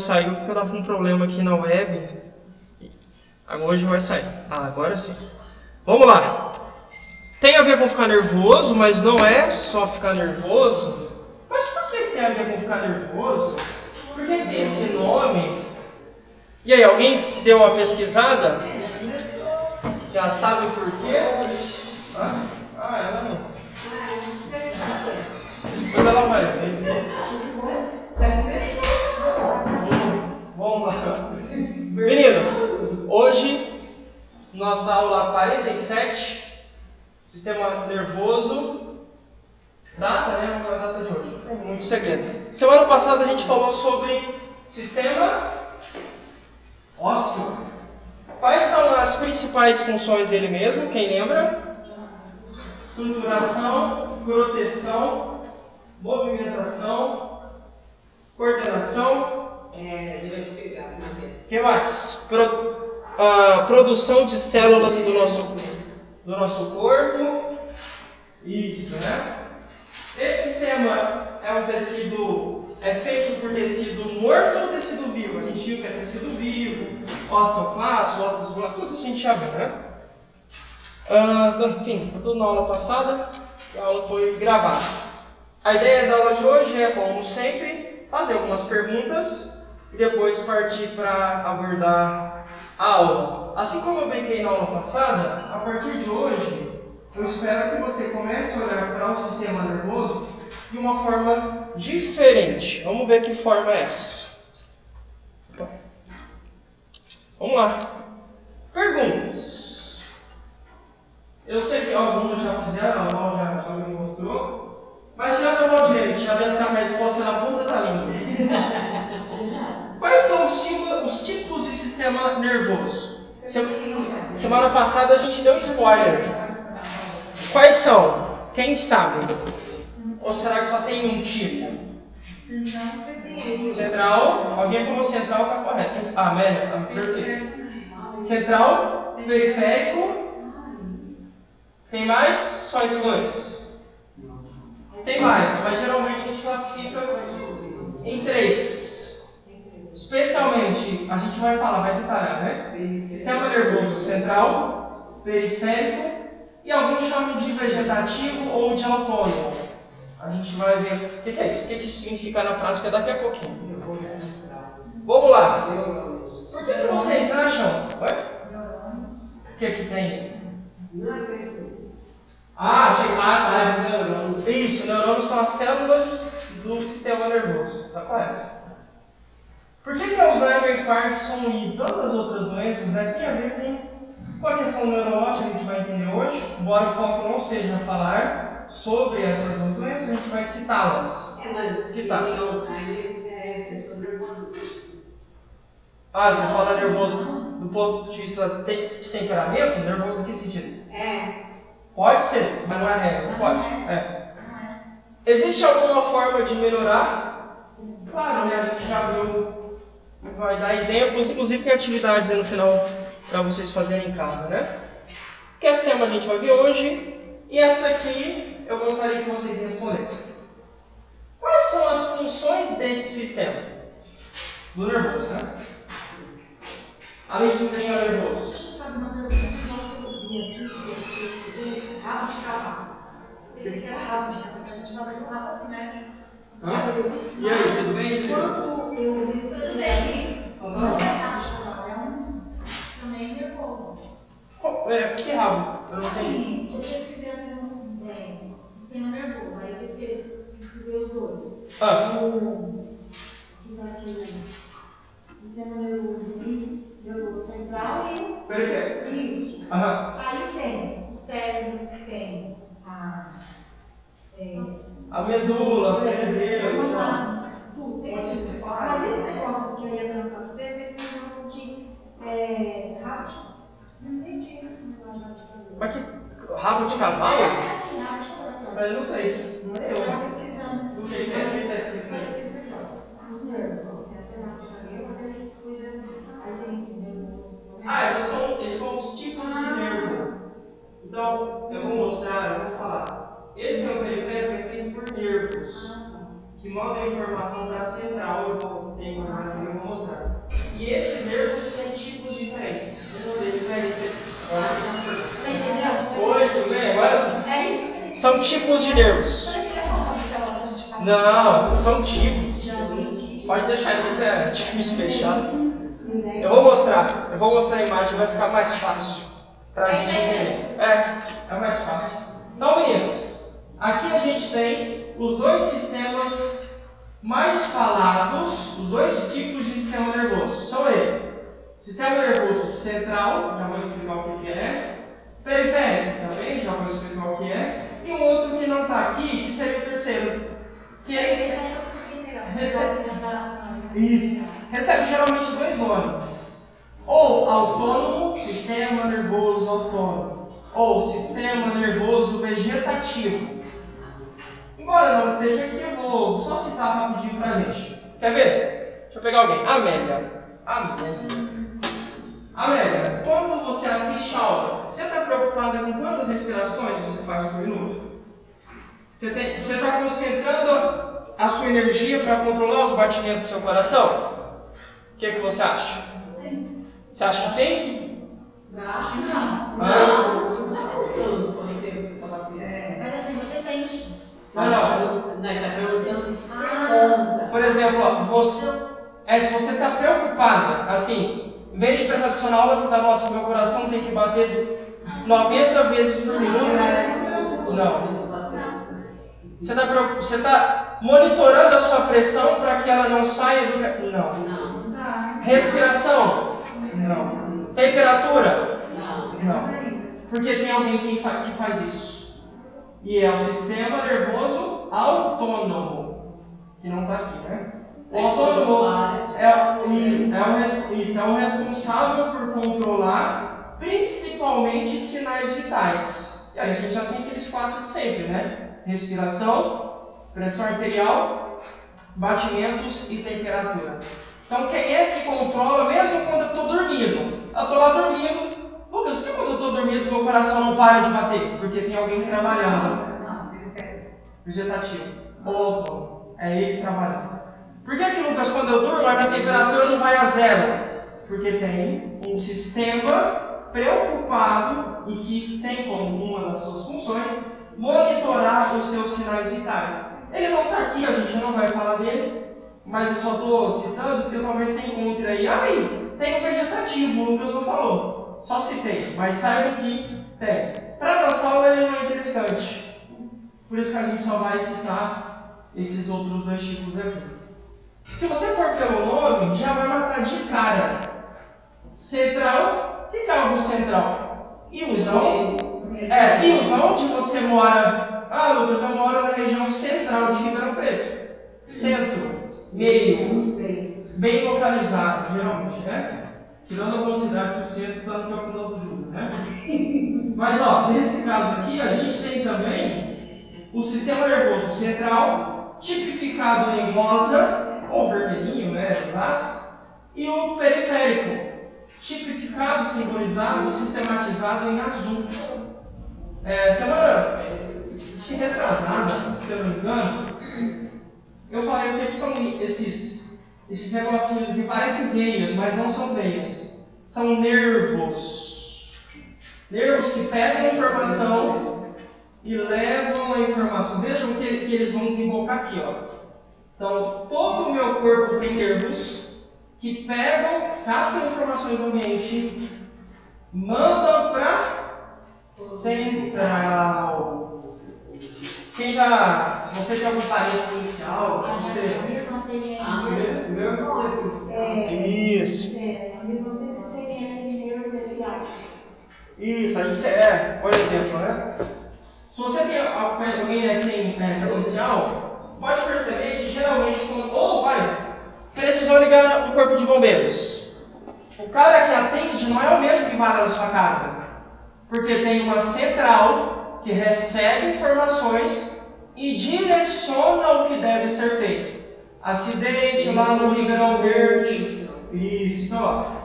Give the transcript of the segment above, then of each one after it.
saiu porque eu tava com um problema aqui na web. Hoje vai sair. Agora sim. Vamos lá. Tem a ver com ficar nervoso, mas não é só ficar nervoso. Mas por que tem a ver com ficar nervoso? Por que tem esse nome? E aí, alguém deu uma pesquisada? Já sabe o porquê? Ela não. Mas ela vai. Vamos lá. Meninos, hoje, nossa aula 47, sistema nervoso. Data, né? A data de hoje. Não tem muito segredo. Semana passada a gente falou sobre sistema ósseo. Quais são as principais funções dele mesmo? Quem lembra? Estruturação, proteção, movimentação, coordenação. O que mais? Produção de células do nosso corpo. Isso, né? Esse sistema é um tecido, é feito por tecido morto ou tecido vivo? A gente viu que é tecido vivo, osteoclasto, tudo isso a gente já viu, né? Enfim, tudo na aula passada e a aula foi gravada. A ideia da aula de hoje é, como sempre, fazer algumas perguntas e depois partir para abordar a aula. Assim como eu brinquei na aula passada, a partir de hoje, eu espero que você comece a olhar para o sistema nervoso de uma forma diferente. Vamos ver que forma é essa. Vamos lá. Perguntas. Eu sei que alguns já fizeram, a Val já me mostrou. Mas tirando a Val direito, já deve estar com a resposta na ponta da língua. Quais são os tipos de sistema nervoso? Semana passada a gente deu spoiler. Quais são? Quem sabe? Ou será que só tem um tipo? Central. Alguém falou central, está correto. Amélia, perfeito. Central, periférico. Tem mais? Só esses dois? Tem mais, mas geralmente a gente classifica em 3. Especialmente, a gente vai falar, vai detalhar, né? Sistema nervoso central, periférico e alguns chamam de vegetativo ou de autônomo. A gente vai ver o que é isso, o que isso significa na prática daqui a pouquinho. Vamos lá. Por que vocês acham? O que tem? Isso, neurônios são as células do sistema nervoso. Está correto. Por que Alzheimer, Parkinson e tantas outras doenças tem a ver com a questão neurológica que a gente vai entender hoje? Embora o foco não seja falar sobre essas duas doenças, a gente vai citá-las. Mas citar. Em Alzheimer é pessoa nervosa. Você fala nervoso do ponto de vista de temperamento? Nervoso em que sentido? Pode ser, mas não é regra, não pode. Existe alguma forma de melhorar? Sim. Claro, né? A gente já viu, vai dar exemplos, inclusive tem atividades aí no final para vocês fazerem em casa, né? Que esse tema a gente vai ver hoje, e essa aqui eu gostaria que vocês respondessem. Quais são as funções desse sistema? Do nervoso, né? Além de não deixar nervoso. Deixa eu fazer uma pergunta. Só se eu vi aqui, eu pesquisei rabo de cavalo. Esse aqui era rabo de cavalo, a gente fazia um rabo assim, né? E aí, tudo bem, Deus? Quando eu pesquisei aqui, não é rabo de cavalo, é também nervoso. Que rabo? Eu não sei. Assim, eu pesquisei assim, o sistema nervoso, aí eu pesquisei os dois. Fiz aqui o sistema nervoso central e Perfeito. isso. Aí tem o cérebro, que tem A medula, o cerebelo. tudo tem. Pode ser. Mas esse negócio que eu ia perguntar para você, esse negócio de rádio. Não entendi esse negócio de rádio. Mas que rabo de cavalo? Rádio. Eu não sei. Não é eu. Estava pesquisando. O que é que está escrito aí? Os nervos. Esses são os tipos de nervo. Então, eu vou mostrar, eu vou falar. Esse é o periférico, é feito por nervos, que mandam informação para a central. Eu vou mostrar. São tipos de nervos. Não, são tipos. Pode deixar, isso é difícil fechar. Eu vou mostrar a imagem, vai ficar mais fácil pra gente entender. É mais fácil. Então, meninos, aqui a gente tem os dois sistemas mais falados, os dois tipos de sistema nervoso. São eles: sistema nervoso central, já vou explicar o que é. Periférico, também, já vou explicar o que é. E um outro que não está aqui, que seria o terceiro. Que recebe geralmente dois nomes. Ou autônomo, sistema nervoso autônomo. Ou sistema nervoso vegetativo. Embora não esteja aqui, eu vou só citar rapidinho pra gente. Quer ver? Deixa eu pegar alguém. Amélia, quando você assiste a aula, você está preocupada com quantas respirações você faz por minuto? Você está concentrando a sua energia para controlar os batimentos do seu coração? O que você acha? Sim. Você acha que sim? Acho que não. Não, isso não está voltando quando tempo que estava aqui. Mas assim, você sente. Não. Nós está perguntando se você conta. Por exemplo, se você está preocupada, assim, em vez de prestar atenção na aula, você está, nossa, meu coração tem que bater 90 vezes por minuto. Não. Você está monitorando a sua pressão para que ela não saia do... Não. Respiração? Não. Temperatura? Não. Porque tem alguém que faz isso. E é o sistema nervoso autônomo. Que não está aqui, né? O autônomo é o responsável por controlar principalmente sinais vitais. E aí a gente já tem aqueles 4 de sempre, né? Respiração, pressão arterial, batimentos e temperatura. Então quem é que controla mesmo quando eu estou dormindo? Eu estou lá dormindo. Lucas, por que quando eu estou dormindo meu coração não para de bater? Porque tem alguém trabalhando. Vegetativo. Ou autônomo. É ele trabalhando. Por que, Lucas, quando eu durmo, a minha temperatura não vai a zero? Porque tem um sistema preocupado e que tem como uma das suas funções monitorar os seus sinais vitais. Ele não está aqui, a gente não vai falar dele, mas eu só estou citando porque talvez você encontre aí. Tem o vegetativo, o Lucas não falou. Só citei, mas saiba que tem. Para nossa aula ele não é interessante. Por isso que a gente só vai citar esses outros dois tipos aqui. Se você for pelo nome, já vai matar de cara. Central, o que é algo central? Ilusão. Ilusão onde você mora. Lucas, eu moro na região central de Ribeirão Preto. Centro, meio, bem localizado, geralmente, né? Tirando algumas cidades do centro, está no final do jogo, né? Mas, nesse caso aqui, a gente tem também o sistema nervoso central, tipificado em rosa, ou vermelhinho, né, e o periférico, tipificado, simbolizado, sistematizado em azul. Semana retrasada, se eu não me engano, eu falei o que são esses negocinhos que parecem veias, mas não são veias. São nervos. Nervos que pegam a informação e levam a informação. Vejam que eles vão desembocar aqui, Então, todo o meu corpo tem nervos que captam informações do ambiente, mandam para central. Se você tem algum parente policial, meu irmão é policial. Isso. Você tem aquele nervo especial. Isso, a gente por exemplo, né? Se você conhece alguém que é policial, pode perceber que geralmente precisou ligar no corpo de bombeiros. O cara que atende não é o mesmo que vai lá na sua casa, porque tem uma central que recebe informações e direciona o que deve ser feito. Acidente lá no Ribeirão Verde. Isso, então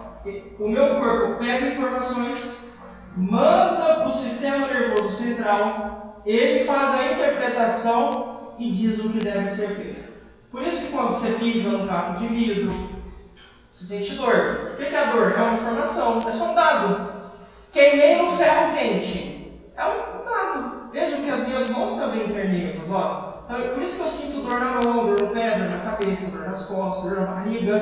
o meu corpo pega informações, manda para o sistema nervoso central, ele faz a interpretação e diz o que deve ser feito. Por isso que quando você pisa no caco de vidro, você sente dor. O que é a dor? É uma informação, é só um dado. Queimei no ferro quente. É um dado. Vejam que as minhas mãos também têm nervos, ó. Então, por isso que eu sinto dor na mão, dor no pé, dor na cabeça, dor nas costas, dor na barriga,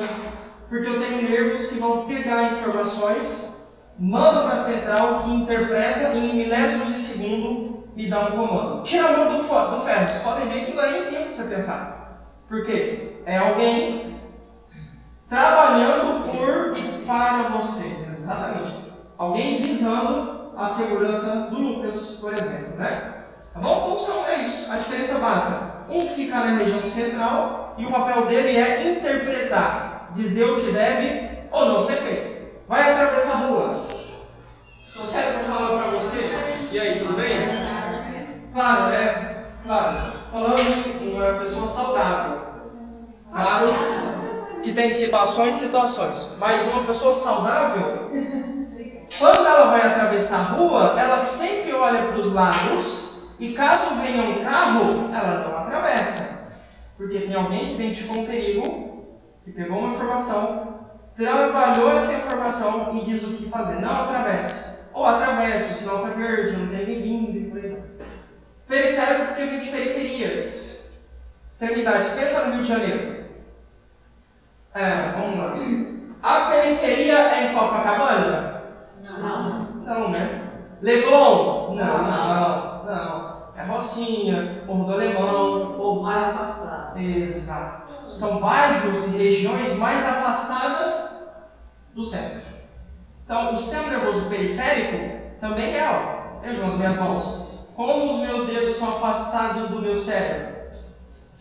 porque eu tenho nervos que vão pegar informações, mandam para a central, que interpreta em milésimos de segundo e dá um comando. Tira a mão do ferro, vocês podem ver que não dá nem tempo para você pensar. Por quê? É alguém trabalhando por e para você, exatamente. Alguém visando a segurança do Lucas, por exemplo, né? Tá bom? Então é isso, a diferença básica. Um fica na região central e o papel dele é interpretar, dizer o que deve ou não ser feito. Vai atravessar a rua. Seu cérebro falando para você, e aí, tudo bem? Claro, né? Claro. Falando em uma pessoa saudável. Claro que tem situações. Mas uma pessoa saudável, quando ela vai atravessar a rua, ela sempre olha para os lados e caso venha um carro, ela não atravessa. Porque tem alguém que identificou um perigo, que pegou uma informação, trabalhou essa informação e diz o que fazer. Não atravesse. Ou atravessa, o sinal está verde, não tem ninguém vindo e por aí vai. Periférico porque vem de periferias. Extremidades. Pensa no Rio de Janeiro. Vamos lá. A periferia é em Copacabana? Não, né? Leblon? Não. É Rocinha, Morro do Alemão. Ou mais afastado. Exato. São bairros e regiões mais afastadas do centro. Então, o sistema nervoso periférico também é real. Vejam as minhas mãos. Como os meus dedos são afastados do meu cérebro?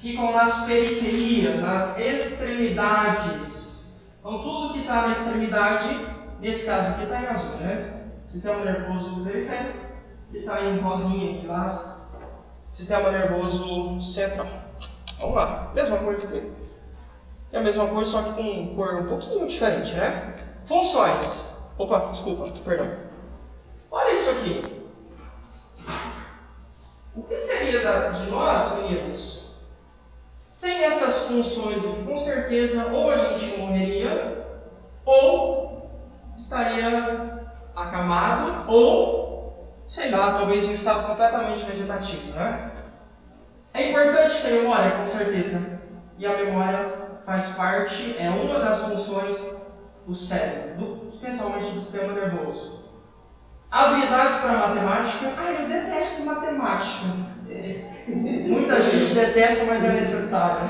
Ficam nas periferias, nas extremidades. Então, tudo que está na extremidade, nesse caso aqui está em azul, né? Sistema nervoso periférico, que está em rosinha aqui lá. Sistema nervoso central. Vamos lá, mesma coisa aqui. É a mesma coisa, só que com cor um pouquinho diferente, né? Funções. Opa, desculpa, perdão. Olha isso aqui. O que seria de nós, meninos, sem essas funções aqui? Com certeza, ou a gente morreria, ou estaria acamado, ou, sei lá, talvez em um estado completamente vegetativo, né? É importante ter memória, com certeza. E a memória faz parte, é uma das funções do cérebro, especialmente do sistema nervoso. Habilidades para matemática. Eu detesto matemática. Muita gente detesta, mas é necessário.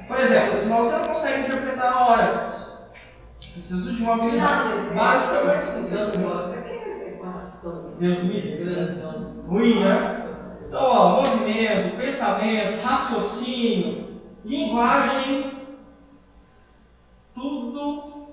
Por exemplo, senão você não consegue interpretar horas. Preciso de uma habilidade básica, mas preciso de uma. Deus me livre. Ruim, né? Então, ó, movimento, pensamento, raciocínio, linguagem, tudo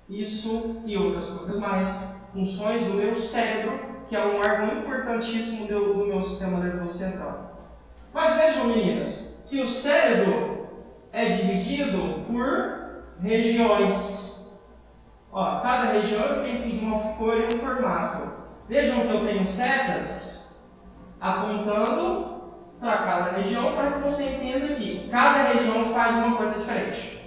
isso e outras coisas mais, funções do meu cérebro, que é um órgão importantíssimo do meu sistema nervoso central. Mas vejam, meninas, que o cérebro é dividido por regiões. Ó, cada região tem uma cor e um formato. Vejam que eu tenho setas apontando para cada região para que você entenda que cada região faz uma coisa diferente.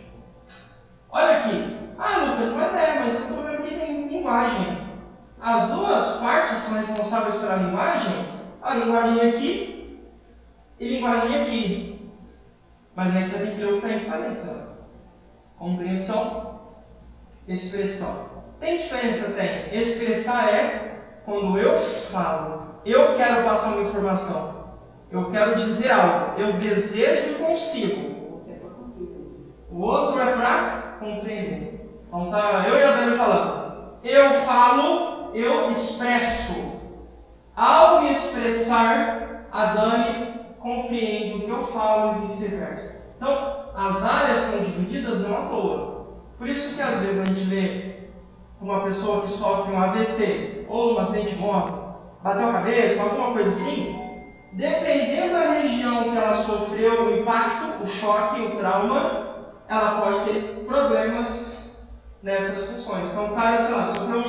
Olha aqui. Lucas, mas eu estou vendo que tem linguagem. As duas partes são responsáveis pela linguagem. A linguagem aqui e linguagem aqui. Mas aí você tem que ver o que está em diferença. Compreensão, expressão. Tem diferença? Tem. Expressar é quando eu falo. Eu quero passar uma informação. Eu quero dizer algo. Eu desejo e consigo. O outro é para compreender. Então tá eu e a Dani falando. Eu falo, eu expresso. Ao me expressar, a Dani compreende o que eu falo e vice-versa. Então, as áreas são divididas não à toa. Por isso que às vezes a gente vê uma pessoa que sofre um AVC ou um acidente de moto, bateu a cabeça, alguma coisa assim, dependendo da região que ela sofreu o impacto, o choque, o trauma, ela pode ter problemas nessas funções. Então, o cara, sei lá, sofreu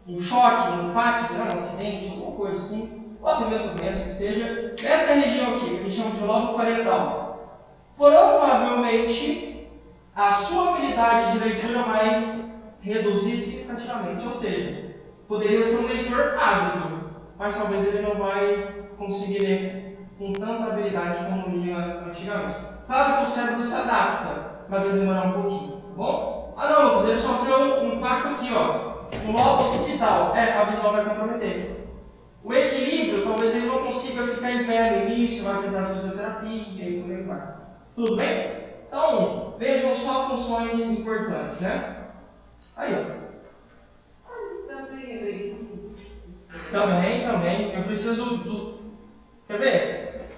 um choque, um impacto, um acidente, alguma coisa assim, ou até mesmo doença que seja, nessa região aqui, a região de lobo parietal, provavelmente a sua habilidade de leitura vai reduzir significativamente, ou seja, poderia ser um leitor ávido, mas talvez ele não vai conseguir ler com tanta habilidade como lia antigamente. Claro que o cérebro se adapta, mas vai demorar um pouquinho, tá bom? Ah não, Lucas, ele sofreu um impacto aqui, ó, no lobo occipital. A visão vai comprometer. O equilíbrio, talvez ele não consiga ficar em pé no início, vai precisar de fisioterapia e por aí vai. Tudo bem? Então, vejam só funções importantes, né? Aí, ó. Também. Eu preciso dos... Quer ver?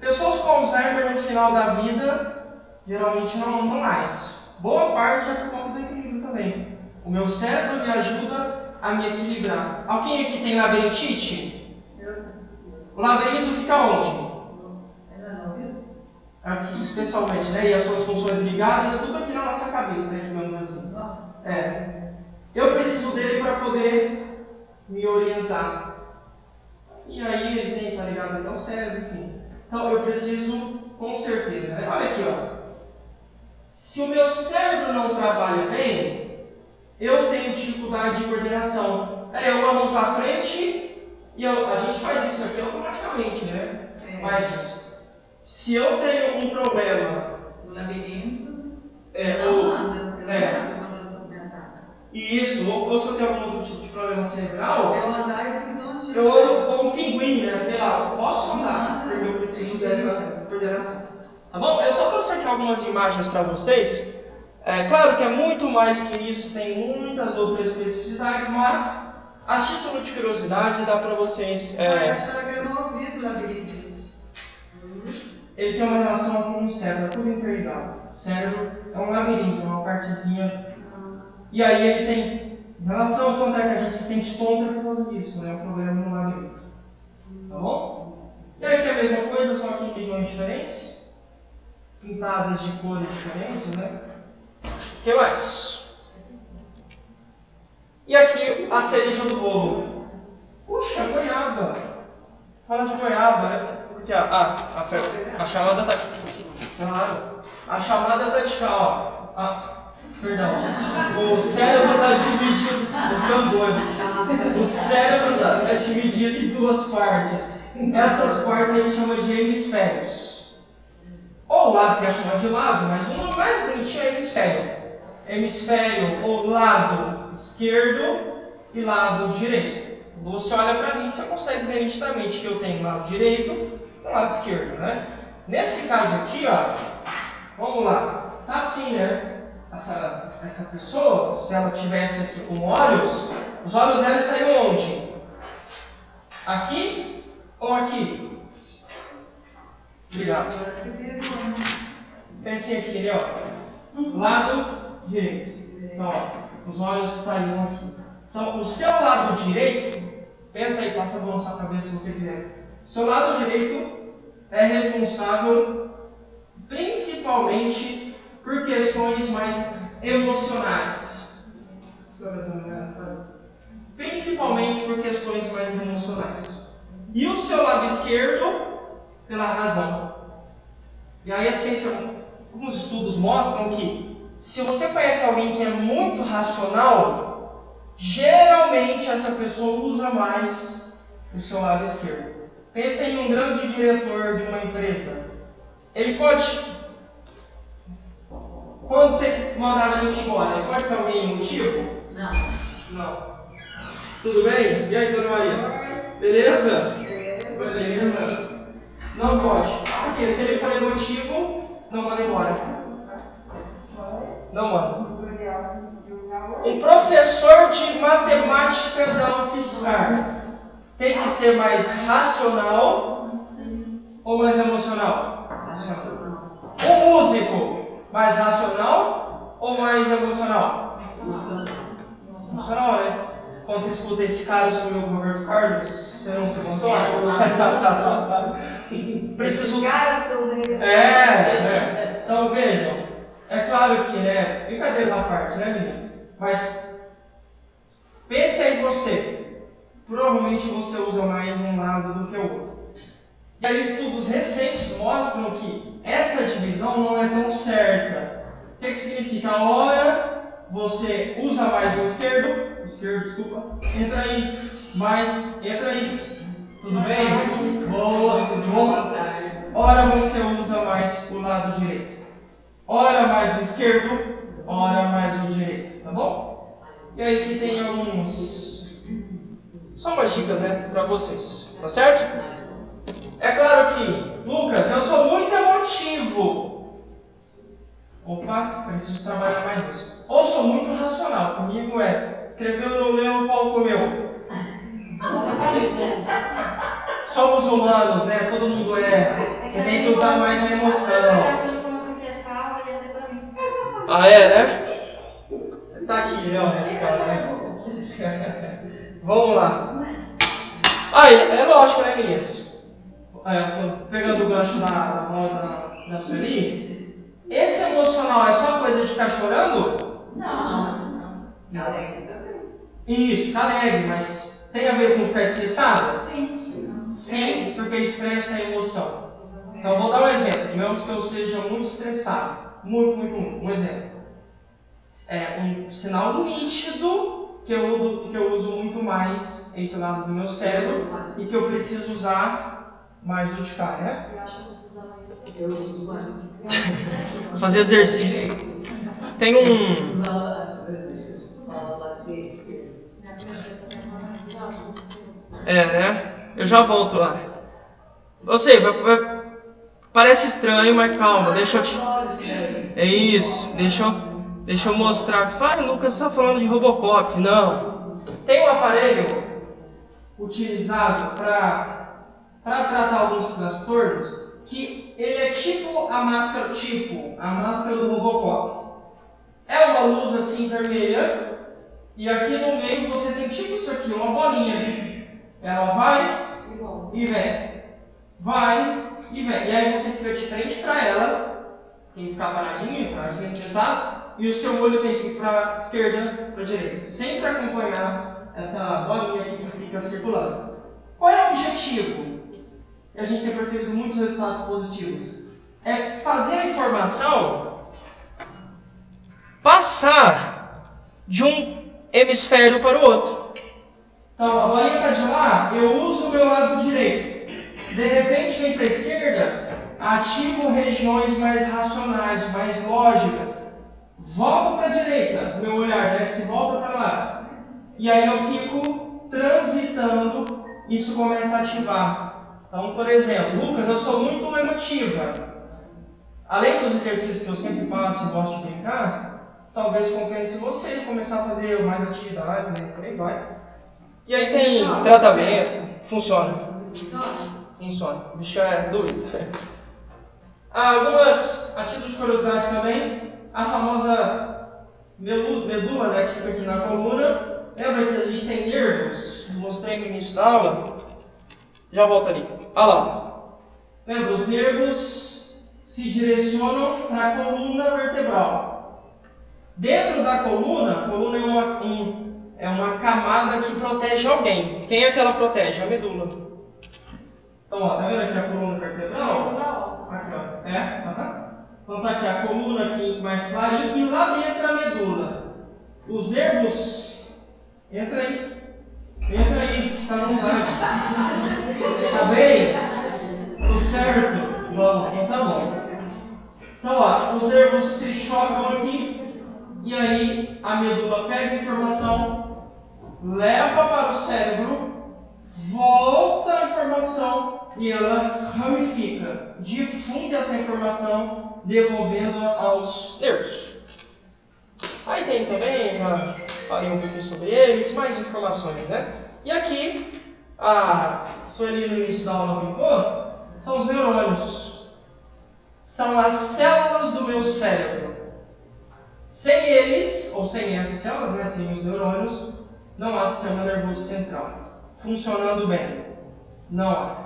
Pessoas com Alzheimer no final da vida, geralmente não andam mais. Boa parte é por conta do equilíbrio também. O meu cérebro me ajuda a me equilibrar. Alguém aqui tem labirintite? O labirinto fica onde? Aqui, especialmente, né? E as suas funções ligadas, tudo aqui na nossa cabeça, né? Digamos assim. Eu preciso dele para poder me orientar. E aí ele tem que estar ligado até o cérebro, enfim. Então eu preciso, com certeza, né? Olha aqui, ó. Se o meu cérebro não trabalha bem, eu tenho dificuldade de coordenação. Eu uma mão para frente e a gente faz isso aqui automaticamente, né? Mas se eu tenho um problema no labirinto, isso, ou se eu tenho algum outro tipo de problema cerebral, eu andar e eu ando como um pinguim, né? Sei lá, eu posso andar, porque eu preciso dessa coordenação. Tá bom? Eu só trouxe aqui algumas imagens para vocês. Claro que é muito mais que isso, tem muitas outras especificidades, mas a título de curiosidade dá para vocês. Eu achava que era no ouvido labirintite. Ele tem uma relação com o cérebro, é tudo interligado. O cérebro é um labirinto, uma partezinha. E aí ele tem relação, quanto é que a gente se sente tonto por causa disso, né? O problema no labirinto. Tá bom? E aqui é a mesma coisa, só que em regiões diferentes. Pintadas de cores diferentes, né? O que mais? E aqui a cereja do bolo. Puxa, goiaba. Fala de goiaba, né? Porque a chamada tá aqui. Claro. A chamada tá de cá, ó. Perdão. O cérebro está dividido. Estou ficando doido. O cérebro é dividido em duas partes. Essas partes a gente chama de hemisférios. Ou lá se chama de lado, mas o nome mais bonitinho é hemisfério. Hemisfério ou lado esquerdo e lado direito. Quando você olha para mim, você consegue ver nitidamente que eu tenho lado direito e lado esquerdo, né? Nesse caso aqui, ó, vamos lá, tá assim, né? Essa pessoa, se ela tivesse aqui com olhos, os olhos dela saíram onde? Aqui ou aqui? Obrigado. Pensem aqui, né, ó. Lado direito. Então, ó, os olhos saíram aqui. Então, o seu lado direito, pensa aí, passa a mão na sua cabeça se você quiser. O seu lado direito é responsável principalmente por questões mais emocionais. Principalmente por questões mais emocionais. E o seu lado esquerdo, pela razão. E aí a ciência, alguns estudos mostram que se você conhece alguém que é muito racional, geralmente essa pessoa usa mais o seu lado esquerdo. Pense em um grande diretor de uma empresa. Ele pode, quando tem que mandar a gente embora, ele pode ser alguém emotivo? Não. Tudo bem? E aí, dona Maria? Beleza? Beleza. Não pode. Porque se ele for emotivo, não manda embora. Não manda. Um professor de matemática da UFSCar tem que ser mais racional ou mais emocional? Racional. Um músico, mais racional ou mais emocional? Emocional, né? Quando você escuta esse cara sobre o Roberto Carlos, você não se emociona? Preciso... Então vejam, é claro que, né, brincadeiras à parte, né, meninas? Mas pense em você. Provavelmente você usa mais um lado do que o outro. E aí estudos recentes mostram que essa divisão não é tão certa. O que significa? A hora você usa mais o esquerdo, desculpa, entra aí, mais, entra aí. Tudo bem? Boa, tudo bom? Ora você usa mais o lado direito. Ora mais o esquerdo, ora mais o direito, tá bom? E aí que tem alguns... Só umas dicas, né, pra vocês, tá certo? É claro que, Lucas, eu sou muito emotivo. Opa, preciso trabalhar mais nisso. Ou sou muito racional, comigo escreveu, não leu, o pau comeu. Somos humanos, né? Todo mundo é. Você tem que usar mais a emoção. Ah, é, né? Tá aqui, não, nesse caso, né? Vamos lá. Ah, é lógico, né, meninos? Tô pegando o gancho da moda da Sueli. Esse emocional é só coisa de ficar chorando? Não. Alegre também. Isso, ficar alegre, mas tem a ver com ficar estressado? Sim. Sim, porque estresse é emoção. Então, vou dar um exemplo. Digamos que eu seja muito estressado. Muito. Um exemplo. É um sinal nítido que eu uso muito mais esse lado do meu cérebro e que eu preciso usar mais o de cá, né? Eu acho que eu preciso usar mais. Eu uso mais. Fazer exercício. Tem um... Fazer exercício com a lado esquerdo. É, né? Eu já volto lá. Você parece estranho, mas calma, deixa eu te... É isso, deixa eu mostrar. Fala, Lucas, você está falando de Robocop. Não. Tem um aparelho utilizado para tratar alguns transtornos que ele é tipo a máscara do Robocop. É uma luz assim vermelha e aqui no meio você tem tipo isso aqui, uma bolinha. Ela vai e vem. Vai e vem. E aí você fica de frente para ela, tem que ficar paradinho sentado, e o seu olho tem que ir para a esquerda, para a direita. Sempre acompanhar essa bolinha aqui que fica circulando. Qual é o objetivo? E a gente tem percebido muitos resultados positivos. É fazer a informação passar de um hemisfério para o outro. Então, a bolinha está de lá, eu uso o meu lado direito. De repente, vem para a esquerda, ativo regiões mais racionais, mais lógicas. Volto para a direita, meu olhar já se volta para lá. E aí eu fico transitando, isso começa a ativar. Então, por exemplo, Lucas, eu sou muito emotiva. Além dos exercícios que eu sempre faço e gosto de brincar, talvez compense você começar a fazer mais atividades, né? Por aí vai. E aí tem tratamento, funciona. O bicho é doido. Algumas, a título de curiosidade também, a famosa medula, né, que fica aqui na coluna. Lembra que a gente tem nervos? Mostrei no início da aula. Já volto ali. Olha lá. Lembra, os nervos se direcionam para a coluna vertebral. Dentro da coluna, a coluna é uma camada que protege alguém. Quem é que ela protege? A medula. Então, ó, tá vendo aqui a coluna vertebral? Aqui, ó. Então tá aqui a coluna aqui mais clarinha e lá dentro a medula. Os nervos, entra aí, fica na vontade. Tá bem? Tudo certo? Bom, então tá bom. Então, ó, os nervos se chocam aqui e aí a medula pega a informação, leva para o cérebro, volta a informação e ela ramifica, difunde essa informação, devolvendo-a aos nervos. Aí tem também, já falei um pouquinho sobre eles, mais informações, né? E aqui, a Sueli no início da aula brincou, são os neurônios. São as células do meu cérebro. Sem eles, ou sem essas células, né, sem os neurônios, não há sistema nervoso central funcionando bem. Não há.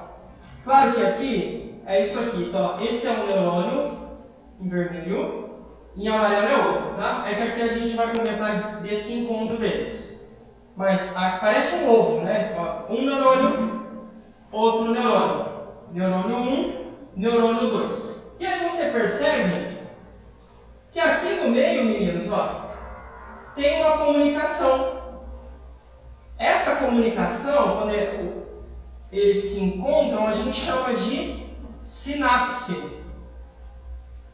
Claro que aqui é isso aqui. Então, esse é um neurônio em vermelho e em amarelo é outro, tá? É que aqui a gente vai comentar desse encontro deles. Mas parece um ovo, né? Um neurônio, outro neurônio. Neurônio 1, neurônio 2. E aí você percebe que aqui no meio, meninos, ó, tem uma comunicação. Essa comunicação, quando eles se encontram, a gente chama de sinapse.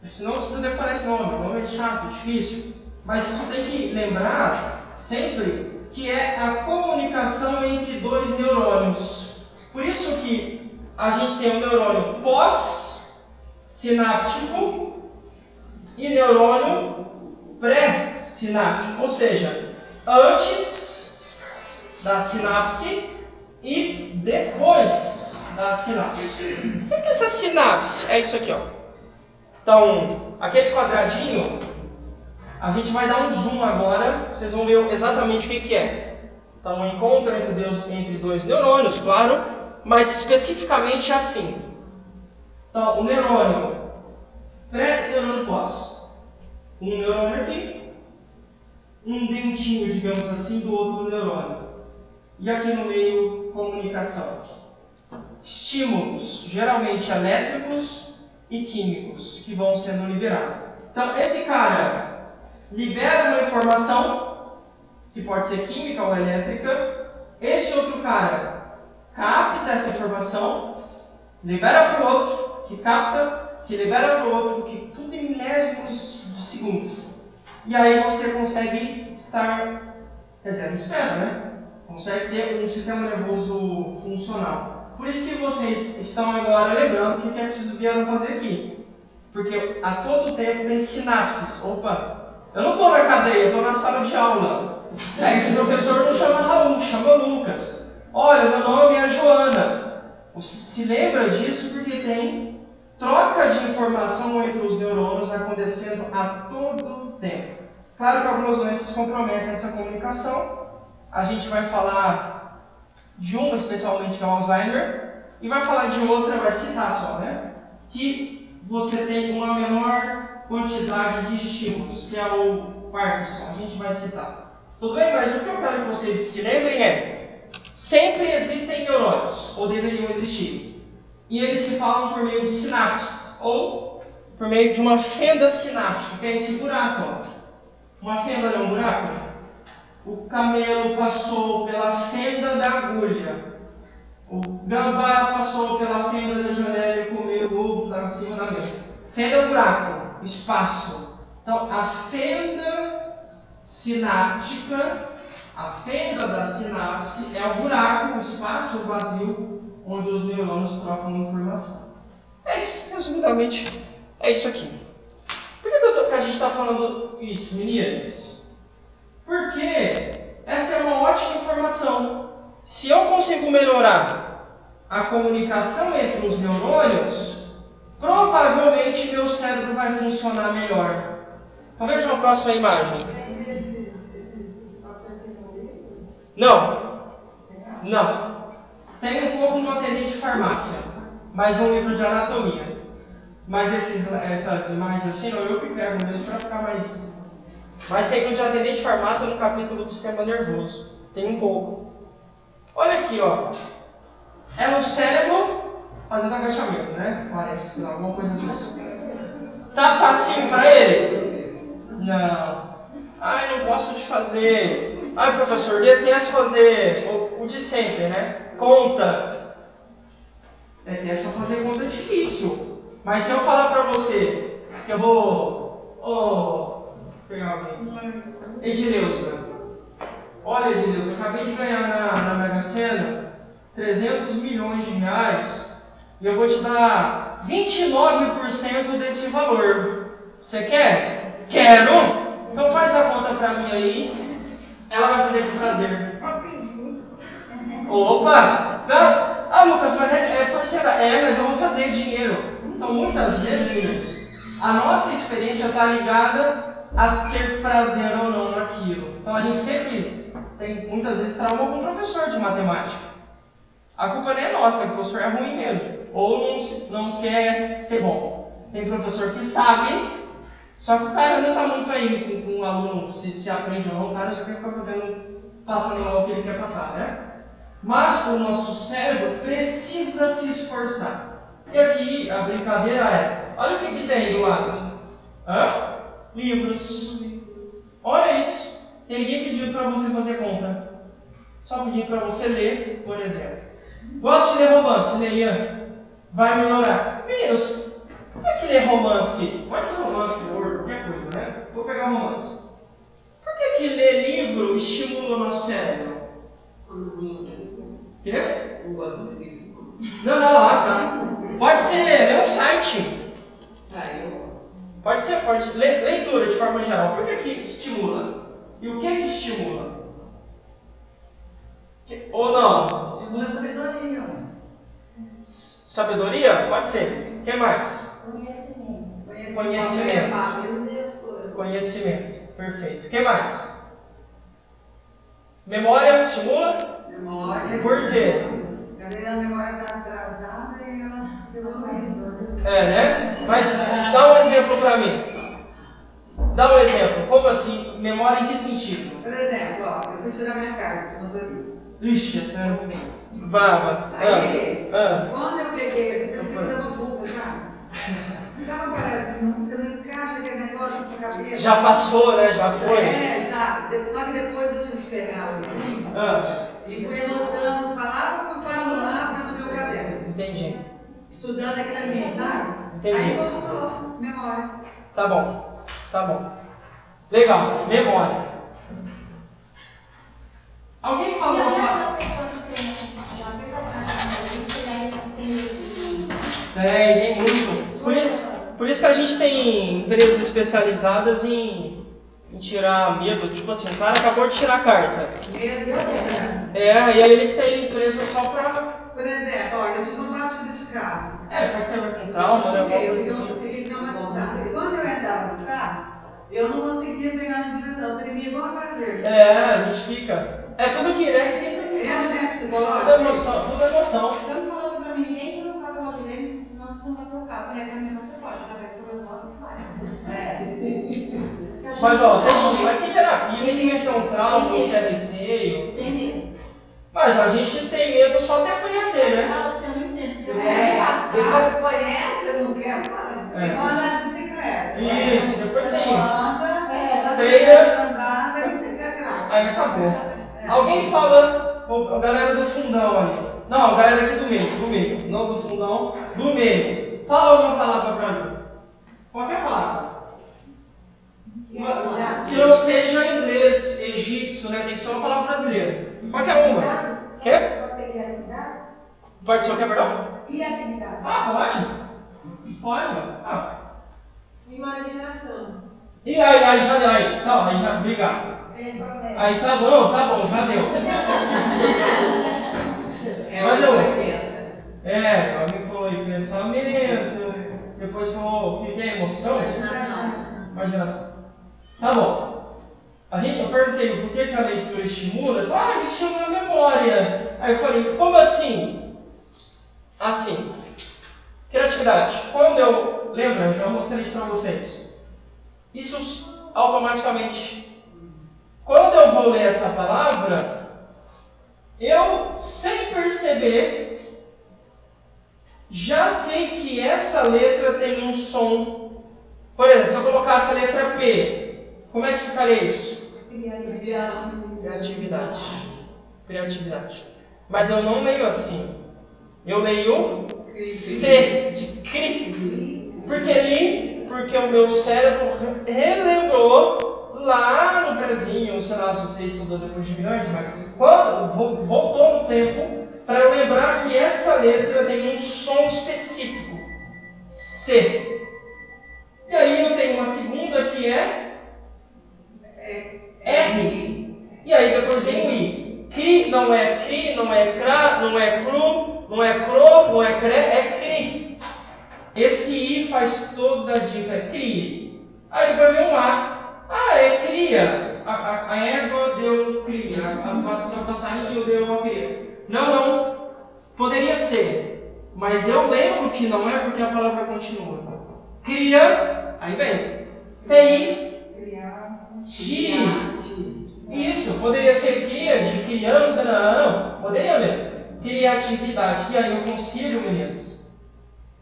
Você não precisa decorar esse nome é chato, difícil. Mas você tem que lembrar sempre que é a comunicação entre dois neurônios. Por isso que a gente tem um neurônio pós-sináptico e neurônio pré-sináptico, ou seja, antes da sinapse e depois da sinapse. O que é essa sinapse? É isso aqui, ó. Então, aquele quadradinho, a gente vai dar um zoom agora, vocês vão ver exatamente o que é. Então, um encontro entre dois neurônios, claro, mas especificamente assim. Então, o neurônio pré e o neurônio pós. Um neurônio aqui, um dentinho, digamos assim, do outro neurônio. E aqui no meio, comunicação. Estímulos, geralmente elétricos e químicos, que vão sendo liberados. Então, esse cara libera uma informação, que pode ser química ou elétrica. Esse outro cara capta essa informação, libera para o outro, que capta, que libera para o outro, que tudo em milésimos de segundos. E aí você consegue estar, quer dizer, não espera, né? Consegue ter um sistema nervoso funcional. Por isso que vocês estão agora lembrando o que é que vocês vieram fazer aqui. Porque a todo tempo tem sinapses. Opa, eu não estou na cadeia, eu estou na sala de aula. Aí esse professor não chama Raul, chama Lucas. Olha, meu nome é Joana. Você se lembra disso porque tem troca de informação entre os neurônios acontecendo a todo tempo. Claro que algumas doenças comprometem essa comunicação. A gente vai falar de uma especialmente, que é o Alzheimer, e vai falar de outra, vai citar só, né? Que você tem uma menor quantidade de estímulos, que é o Parkinson. A gente vai citar. Tudo bem? Mas o que eu quero que vocês se lembrem é: sempre existem neurônios, ou deveriam existir. E eles se falam por meio de sinapses, ou por meio de uma fenda sináptica, que é esse buraco. Ó. Uma fenda não é um buraco? O camelo passou pela fenda da agulha. O gambá passou pela fenda da janela e comeu o ovo lá em cima da mesa. Fenda é um buraco, espaço. Então, a fenda sináptica, a fenda da sinapse é o buraco, o espaço, o vazio, onde os neurônios trocam informação. É isso, resumidamente, é isso aqui. Por que a gente está falando isso, meninas? Porque essa é uma ótima informação. Se eu consigo melhorar a comunicação entre os neurônios, provavelmente meu cérebro vai funcionar melhor. Então veja a próxima imagem. Não. Tem um pouco no atendente de farmácia, mas no livro de anatomia. Mas essas imagens assim, eu que pego mesmo para ficar mais... Mas tem no de atendente de farmácia no capítulo do sistema nervoso. Tem um pouco. Olha aqui, ó. É um cérebro fazendo agachamento, né? Parece, alguma coisa assim. Tá facinho para ele? Não. Ai, não gosto de fazer. Ai, professor, detesto fazer o de sempre, né? Conta. É só fazer conta difícil. Mas se eu falar para você que eu vou... pegar alguém. Edileuza. Olha, Edileuza, eu acabei de ganhar na Mega Sena 300 milhões de reais e eu vou te dar 29% desse valor. Você quer? Quero! Então faz a conta pra mim aí. Ela vai fazer com prazer. Opa! Então, Lucas, mas é porcentagem. Mas eu vou fazer dinheiro. Então, muitas vezes, meninos, a nossa experiência está ligada a ter prazer ou não naquilo. Então, a gente sempre tem, muitas vezes, trauma com o professor de matemática. A culpa nem é nossa, o professor é ruim mesmo. Ou não quer ser bom. Tem professor que sabe, só que o cara não está muito aí com o aluno, se aprende ou não, o cara só fica passando lá o que ele quer passar, né? Mas o nosso cérebro precisa se esforçar. E aqui a brincadeira é, olha o que tem do lado. Livros. Olha isso. ninguém pediu para você fazer conta. Só pedindo para você ler, por exemplo. Gosto de ler romance, leia. Vai melhorar. Meninos, por que ler romance? Pode ser romance, terror, qualquer coisa, né? Vou pegar romance. Por que ler livro estimula o nosso cérebro? Quê? Não, tá. Pode ser, ler um site. Pode ser, leitura de forma geral. Por que estimula? E o que estimula? Ou não? Estimula a sabedoria. Sabedoria? Pode ser. O que mais? Conhecimento. Conhecimento. Perfeito. O que mais? Memória estimula? Memória. Por quê? A memória está atrasada e ela evoluiu. Né? Mas dá um exemplo para mim. Dá um exemplo. Como assim? Memória em que sentido? Por exemplo, eu fui tirar minha carta de motorista. Ixi, essa é brava. Aí, quando eu peguei esse princípio da notebook, sabe, parece que você não encaixa aquele negócio na sua cabeça? Já passou, né? Já foi? Já. Só que depois eu tive que pegar o livrinho e fui anotando palavra por palavra no meu caderno. Entendi. Estudando aquilo ali, sabe? Entendi. Aí voltou, memória. Tá bom. Legal, memória. Alguém falou uma pessoa que tem essa questão de uma tem muito. Por isso que a gente tem empresas especializadas em tirar medo. Tipo assim, o cara acabou de tirar a carta. E aí eles têm empresa só pra... Por exemplo, eu tive uma batida de carro. Pode ser com trauma, né? Eu fiquei traumatizada. E quando eu entrava no carro, eu não conseguia pegar na direção, eu tremia igual a vara verde. A gente fica... É tudo aqui, né? Psicológico. Tudo emoção. Eu não falou assim pra mim, ninguém não vai falar direito, senão você não vai trocar. Eu falei, Camila, você pode, através do coração, não faz. Mas tem terapia, nem tem ser um trauma, se é receio. Tem medo. Mas a gente tem medo só até conhecer, né? Você não entende, porque você passar. Depois que conhece, eu não quero mais. Vou andar de bicicleta. Isso, depois você anda, aí acabou. Alguém fala, a galera do fundão ali. Não, a galera aqui do meio. Não do fundão, do meio. Fala alguma palavra pra mim. Qualquer palavra. Que não seja inglês, egípcio, né? Tem que ser uma palavra brasileira. Qualquer uma. Quer? Pode ser o que, perdão? Criatividade. Pode. Imaginação. E aí já, obrigado. Aí tá bom, já deu. Mas alguém falou aí pensamento, depois falou o que é emoção? Imaginação. Tá bom. Eu perguntei por que a leitura estimula. Ele falou, estimula a memória. Aí eu falei, como assim? Assim. Criatividade. Quando eu lembro, eu já mostrei isso para vocês. Isso automaticamente. Quando eu vou ler essa palavra, eu, sem perceber, já sei que essa letra tem um som. Por exemplo, se eu colocasse a letra P, como é que ficaria isso? Criatividade. Mas eu não leio assim. Eu leio C, de cri. Porque o meu cérebro relembrou lá no prezinho, sei lá se você estudou depois de grande, mas quando voltou no tempo para eu lembrar que essa letra tem um som específico, C. E aí eu tenho uma segunda que é R. E aí depois vem o I. Cri não é cra, não é cru, não é cro, não é cre, é cri. Esse I faz toda a dica, é cri. Aí depois vem um A. É cria. A égua deu cria. O passarinho deu uma cria. Não. Poderia ser. Mas eu lembro que não é porque a palavra continua. Cria. Aí vem. TI. Isso. Poderia ser cria de criança. Não. Poderia mesmo. Criatividade. E aí eu consigo, meninos,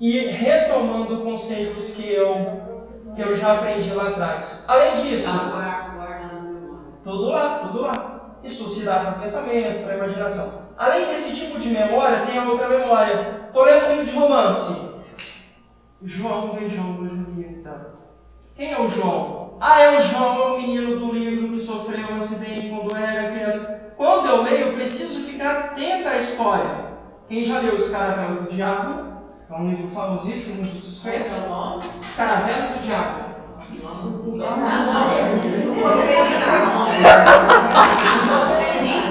ir retomando conceitos que eu já aprendi lá atrás. Além disso... Tudo lá, tudo lá. Isso se dá para o pensamento, para a imaginação. Além desse tipo de memória, tem a outra memória. Estou lendo um livro de romance. João beijou a Julieta. Quem é o João? É o João, é o menino do livro que sofreu um acidente quando era criança. Quando eu leio, eu preciso ficar atento à história. Quem já leu Escaravelho do Diabo? É um livro famosíssimo de suspense. Escaravelho do Diabo.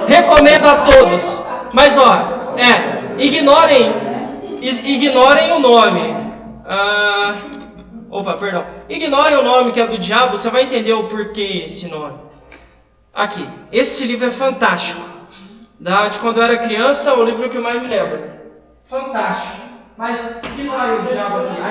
Recomendo a todos. Mas ignorem o nome. Ignorem o nome que é do diabo, você vai entender o porquê esse nome. Aqui, esse livro é fantástico. De quando eu era criança, o livro que eu mais me lembro. Fantástico. Mas ignorem o diabo aqui.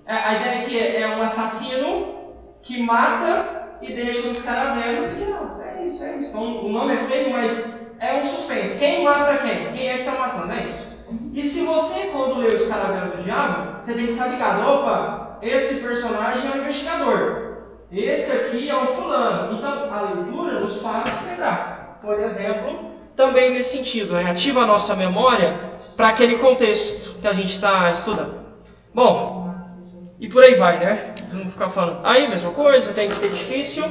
A ideia é que é um assassino que mata e deixa os caravelos do diabo. É isso. Então, o nome é feio, mas é um suspense. Quem mata quem? Quem é que está matando? É isso. E se você, quando lê o Escaravelho do Diabo, você tem que ficar ligado. Opa, esse personagem é um investigador. Esse aqui é um fulano. Então, a leitura nos faz lembrar. Por exemplo, também nesse sentido, né? Ativa a nossa memória para aquele contexto que a gente está estudando. Bom, e por aí vai, né? Vamos ficar falando. Aí, mesma coisa, tem que ser difícil.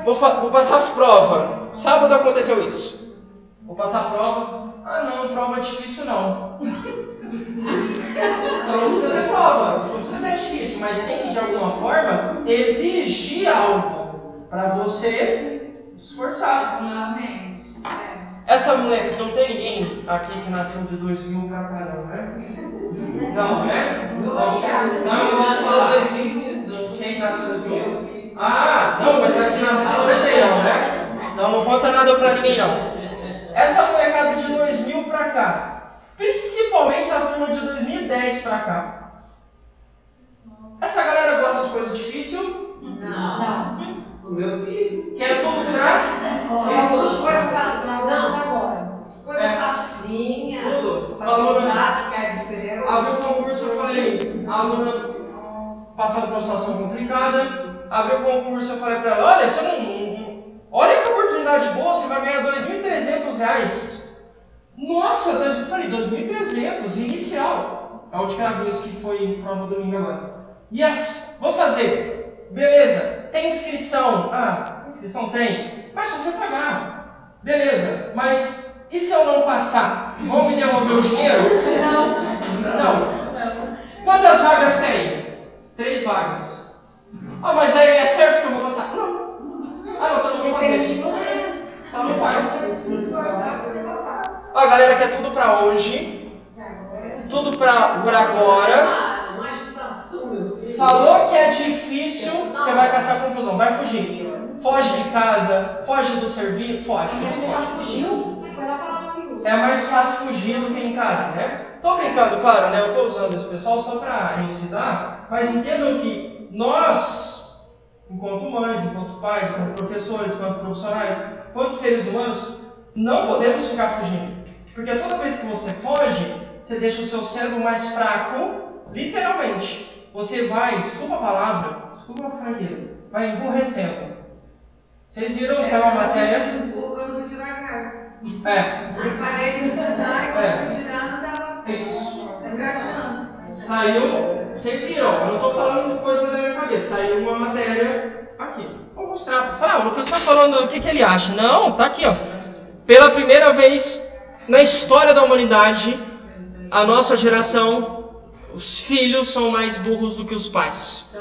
Vou passar a prova. Sábado aconteceu isso. Vou passar a prova. Não, prova é difícil não. Não precisa ter prova. Não precisa ser difícil, mas tem que, de alguma forma, exigir algo para você esforçar. Essa mulher, não tem ninguém aqui que nasceu de 2000 pra cá, não, né? Não, né? Não, eu posso falar. Quem nasceu em 2000? Não, mas aqui nasceu não tem não, né? Então não conta nada pra ninguém, não. Essa molecada de 2000 pra cá, principalmente a turma de 2010 pra cá. Essa galera gosta de coisa difícil? Não. O meu filho. Quer tudo virar? Quer duas coisas agora. Coisa facinha. Tudo. Facilidade, quer dizer. Abriu o concurso, eu falei, a aluna passando por uma situação complicada. Abriu o concurso, eu falei pra ela, olha, você olha que oportunidade boa, você vai ganhar R$2.300. Nossa, eu falei, 2.300, inicial. É o de Cravinhos que foi prova domingo agora. Yes, vou fazer. Beleza, tem inscrição? Inscrição tem. Mas se você pagar. Beleza, mas e se eu não passar? Vão me devolver o dinheiro? Não. Quantas vagas tem? 3 vagas. Mas aí é certo que eu vou passar? Não. Então não vou fazer. Então não faz. A galera quer tudo pra hoje. Tudo pra agora. Falou que é difícil, você vai caçar confusão. Vai fugir. Foge de casa, foge do serviço, foge. É mais fácil fugir do que encarar, né? Tô brincando, claro, né? Eu tô usando esse pessoal só pra elucidar, mas entendam que nós, enquanto mães, enquanto pais, enquanto professores, enquanto profissionais, enquanto seres humanos, não podemos ficar fugindo. Porque toda vez que você foge, você deixa o seu cérebro mais fraco, literalmente. Você vai, desculpa a palavra, desculpa a franqueza, vai emburrecendo. Vocês viram, saiu uma matéria? Quando eu vou tirar a carga. Eu parei de estudar e quando eu fui tirar não estava encaixando. Saiu, vocês viram, eu não estou falando coisa da minha cabeça, saiu uma matéria aqui. Vou mostrar. Falar, o Lucas está falando o que ele acha. Não, tá aqui, ó. Pela primeira vez na história da humanidade, a nossa geração, os filhos são mais burros do que os pais.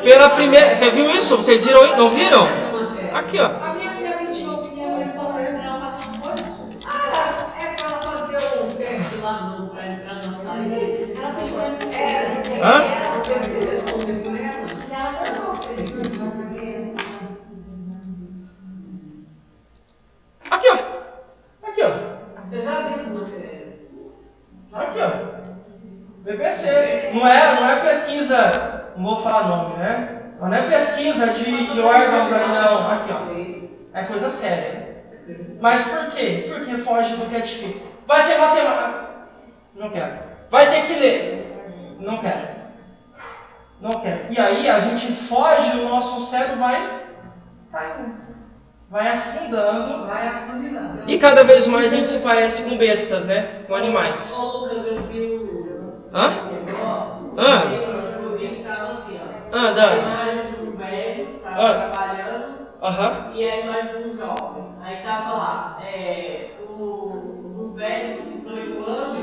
Pela primeira... Você viu isso? Vocês viram? Não viram? Aqui, ó. A minha filha pediu que a mulher fosse ela passar por coisa. É pra ela fazer um teste lá pra entrar na saída. Ela pediu pra mim. Ela teve que responder por ela. E ela acertou. Aqui, ó. Aqui, ó. Eu já vi essa matéria. Aqui, ó. BBC. Não é pesquisa, não vou falar nome, né? Não é pesquisa de órgãos ali, não. Aqui, ó. É coisa séria. Mas por quê? Porque foge do que é difícil. Vai ter matemática. Não quero. Vai ter que ler. Não quero. Não quero. E aí a gente foge, o nosso cérebro vai caindo. Vai afundando. Vai afundando. E cada vez mais a gente se parece com bestas, né? Com animais. Ô Lucas, eu vi o negócio. Eu vi que tava assim, ó. A imagem de um velho, tava trabalhando. E a imagem de um jovem. Aí tava lá, um velho de 18 anos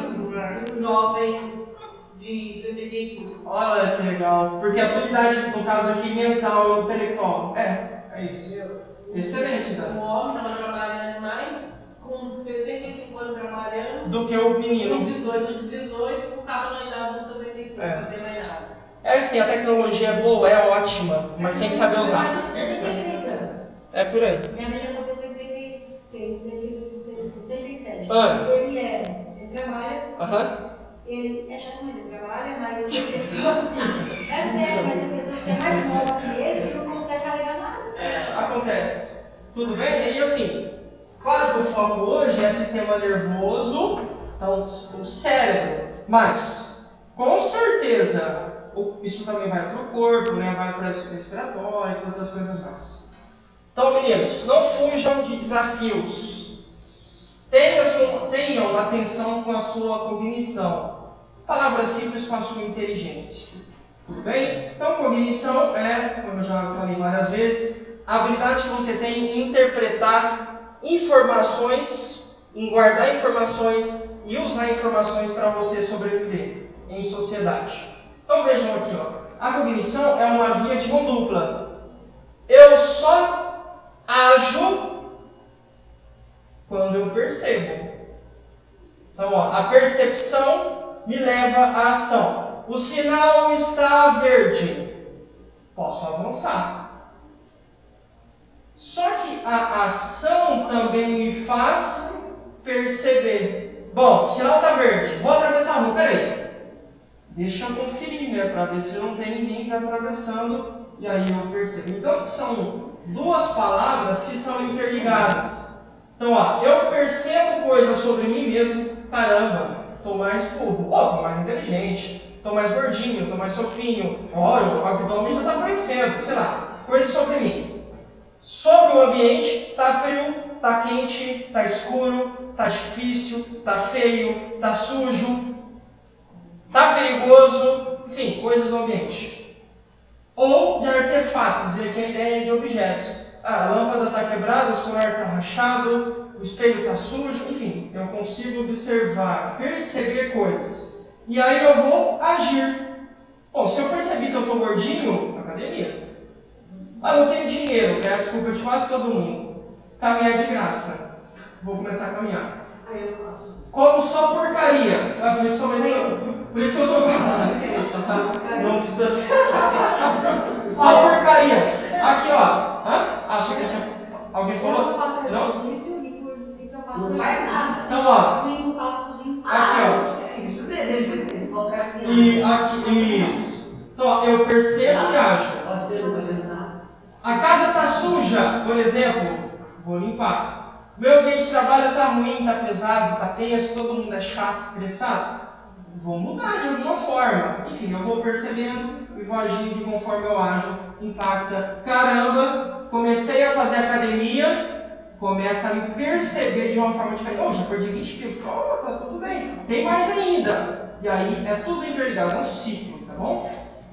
e um jovem de 65. Olha que legal. Porque a tua idade, no caso aqui, mental, intelectual. É isso. Excelente, O homem estava trabalhando mais com 65 anos trabalhando do que o menino. Com 18 estava na idade dos 65, não fazia mais nada. É assim, a tecnologia é boa, é ótima, mas tem que saber usar. 76 anos. É por aí. Minha mãe já fez 76, 77. Ah. Ele trabalha. Ele é chato, mas ele trabalha, mas tem pessoas. É sério, mas tem pessoas que é mais nova que ele que não consegue carregar nada. Acontece. Tudo bem? E assim, claro que o foco hoje é sistema nervoso, então o cérebro, mas com certeza isso também vai para o corpo, né? Vai para o respiratório e outras coisas mais. Então, meninos, não fujam de desafios. Tenham atenção com a sua cognição. Palavras simples com a sua inteligência. Tudo bem? Então, cognição é, como eu já falei várias vezes, a habilidade que você tem em interpretar informações, em guardar informações e usar informações para você sobreviver em sociedade. Então, vejam aqui, ó. A cognição é uma via de mão dupla. Eu só ajo quando eu percebo. Então, ó, a percepção me leva à ação. O sinal está verde. Posso avançar. Só que a ação também me faz perceber. Bom, o sinal está verde. Vou atravessar a rua. Peraí. Deixa eu conferir, né? Para ver se não tem ninguém que está atravessando. E aí eu percebo. Então, são duas palavras que são interligadas. Então, ó, eu percebo coisas sobre mim mesmo. Caramba, estou mais burro. Estou mais inteligente. Estou mais gordinho, estou mais fofinho. Olha, o abdômen já está aparecendo. Sei lá, coisas sobre mim. Sobre o ambiente, está frio, está quente, está escuro, está difícil, está feio, está sujo, está perigoso. Enfim, coisas do ambiente. Ou de artefatos, e aqui a ideia é de objetos. A lâmpada está quebrada, o celular está rachado, o espelho está sujo, enfim, eu consigo observar, perceber coisas. E aí eu vou agir. Bom, se eu percebi que eu estou gordinho, academia. Não tenho dinheiro, peço desculpa de quase todo mundo. Caminhar de graça. Vou começar a caminhar. Como só porcaria. Por isso que eu estou não precisa ser. Só porcaria. Aqui, ó. Acha que tinha. Alguém falou? Eu faço Não? exercício e por isso que eu faço Não faz nada. Então, ó. Domingo eu faço cozinha. Aqui, ó. Isso mesmo, qualquer E aqui, isso. Então, ó, eu percebo e ajo. Pode ser, não fazendo nada. A casa está suja, por exemplo. Vou limpar. Meu ambiente de trabalho está ruim, está pesado, está tenso, todo mundo é chato, estressado. Vou mudar de alguma forma. Enfim, eu vou percebendo e vou agindo conforme eu ajo. Impacta. Caramba, comecei a fazer academia, começa a me perceber de uma forma diferente. Já perdi 20 quilos. Tá tudo bem. Tem mais ainda. E aí é tudo interligado, é um ciclo, tá bom?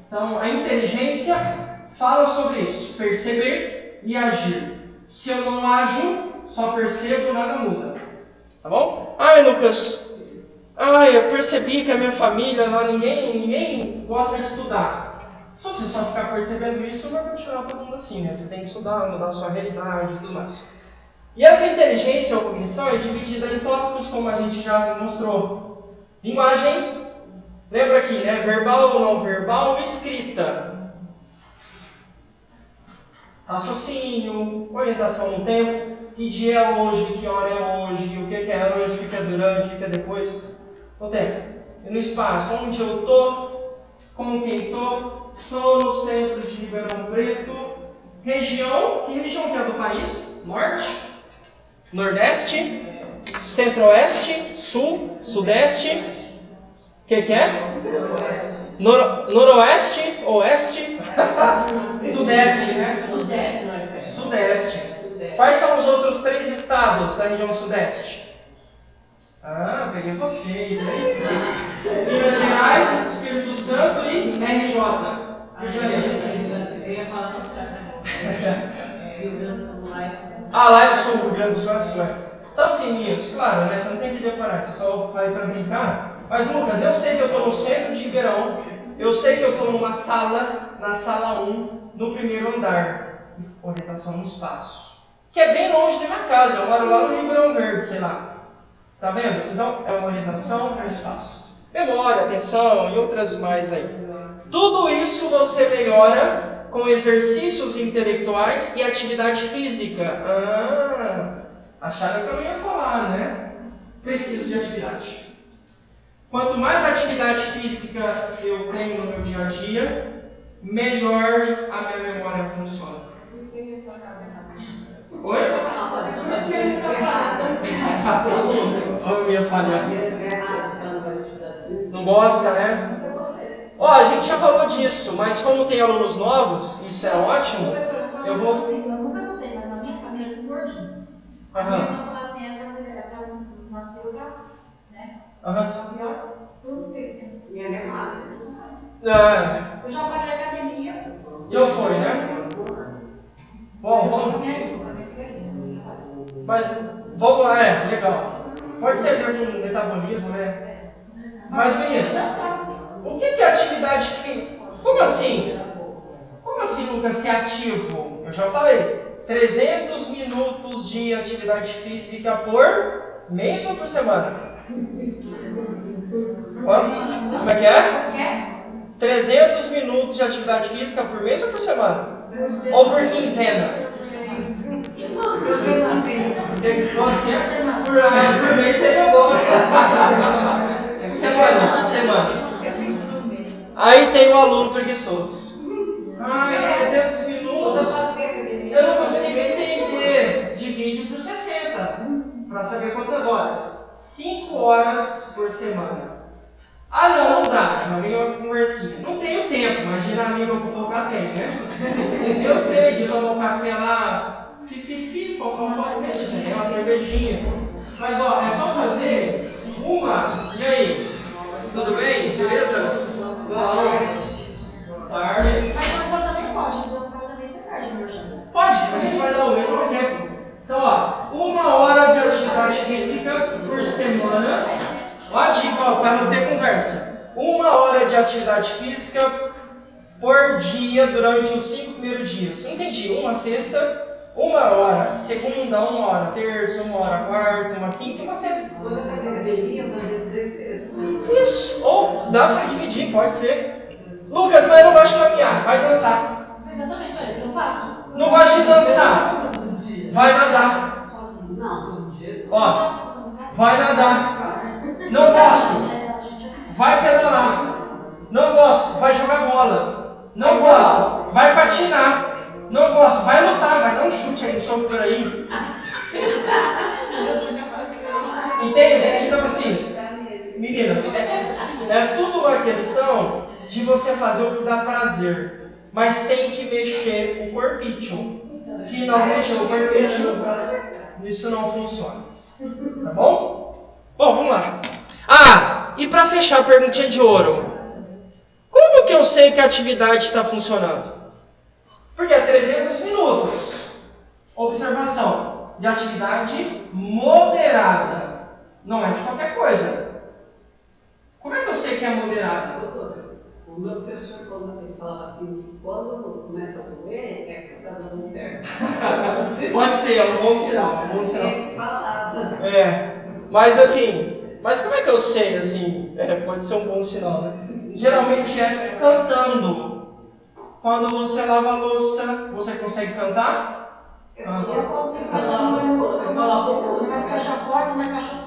Então, a inteligência fala sobre isso. Perceber e agir. Se eu não ajo, só percebo, nada muda. Tá bom? Lucas... eu percebi que a minha família lá, ninguém gosta de estudar. Se você só ficar percebendo isso, vai continuar todo mundo assim, né? Você tem que estudar, mudar a sua realidade e tudo mais. E essa inteligência ou cognição é dividida em tópicos, como a gente já mostrou. Linguagem, lembra aqui, né? Verbal ou não verbal, escrita. Raciocínio, orientação no tempo. Que dia é hoje, que hora é hoje, o que é antes, o que é durante, o que é depois. O tempo. E no espaço, onde eu estou, com quem estou no centro de Ribeirão Preto. Região, que região que é do país? Norte, Nordeste, Centro-Oeste, Sul, Sudeste. O que é? Noroeste, oeste, sudeste, né? Sudeste, não é? Sudeste. Quais são os outros 3 estados da região sudeste? Ah, peguei vocês aí. Minas Gerais, Espírito Santo e RJ. Rio de Janeiro. Eu ia falar assim pra Rio Grande do Sul, ah, lá é sul, Rio Grande do Sul é sul. Então assim, Nils, claro, né, você não tem que decorar, você só vai para brincar. Mas Lucas, eu sei que eu estou no centro de Ribeirão, eu sei que eu estou numa sala, na sala 1, no primeiro andar, orientação no espaço. Que é bem longe da minha casa, eu moro lá no Ribeirão Verde, sei lá. Tá vendo? Então, é uma orientação no espaço. Memória, atenção e outras mais aí. Tudo isso você melhora com exercícios intelectuais e atividade física. Ah, acharam que eu não ia falar, né? Preciso de atividade. Quanto mais atividade física eu tenho no meu dia a dia, melhor a minha memória funciona. Oi? Olha a minha falha. Não gosta, né? Ó, a gente já falou disso, mas como tem alunos novos, isso é ótimo. Eu vou. Eu nunca gostei, mas a minha família é tudo gordinho. A minha irmã fala assim: essa nasceu já, né? Só pior, tudo isso. E ela é magra. Eu já paguei academia. Eu fui, né? Bom, vamos. Mas, vamos lá, legal. Pode ser dentro de um metabolismo, né? Mas, meninos, o que é atividade física? Como assim? Como assim, Lucas, ser ativo? Eu já falei. 300 minutos de atividade física por mês ou por semana? Como é que é? 300 minutos de atividade física por mês ou por semana? Ou por quinzena? Por mês seria bom. Semana. Aí tem o aluno preguiçoso. Ai, 300 minutos. Eu não consigo entender. Divide por 60. Para saber quantas horas. 5 horas por semana. Ah, não dá. Uma amiga conversinha. Não tenho tempo, mas de amiga fofocar tem, né? Eu sei de tomar um café lá, fififi, fofofó, tem uma cervejinha. Mas ó, é só fazer uma. E aí? Tudo bem? Beleza? Tarde. Mas dançar também pode, dançar também você perde, meu gente. Pode, a gente vai dar o mesmo exemplo. Então, ó, 1 hora de atividade física por semana. Ó a dica, ó, para não ter conversa. 1 hora de atividade física por dia durante os 5 primeiros dias. Entendi. Uma sexta, 1 hora. Segunda, 1 hora. Terça, 1 hora. Quarta, 1 quinta e uma sexta. Quando fazer academia, fazer 3 vezes. Isso. Ou dá para dividir, pode ser. Lucas, mas eu não gosto de caminhar. Vai dançar. Exatamente, olha, eu faço. Não gosto de dançar. Vai nadar. Sozinho. Não, todo dia. Ó, vai nadar. Não gosto. Vai pedalar. Não gosto. Vai jogar bola. Não gosto. Vai patinar. Não gosto. Vai lutar. Vai dar um chute aí, um soco por aí. Entende? Então assim, meninas, é tudo uma questão de você fazer o que dá prazer. Mas tem que mexer o corpício. Se não mexer o corpício, isso não funciona. Tá bom? Bom, vamos lá. Ah, e para fechar a perguntinha de ouro. Como que eu sei que a atividade está funcionando? Porque é 300 minutos. Observação. De atividade moderada. Não é de qualquer coisa. Como é que eu sei que é moderada? O meu professor, quando ele falava assim, que quando começa a doer, é que está dando certo. Pode ser, é um bom sinal. Um bom sinal. Ele falava. Mas assim, mas como é que eu sei, assim, pode ser um bom sinal, né? Geralmente é cantando. Quando você lava a louça, você consegue cantar? Eu consigo, mas eu não vai fechar a porta, mas cachorro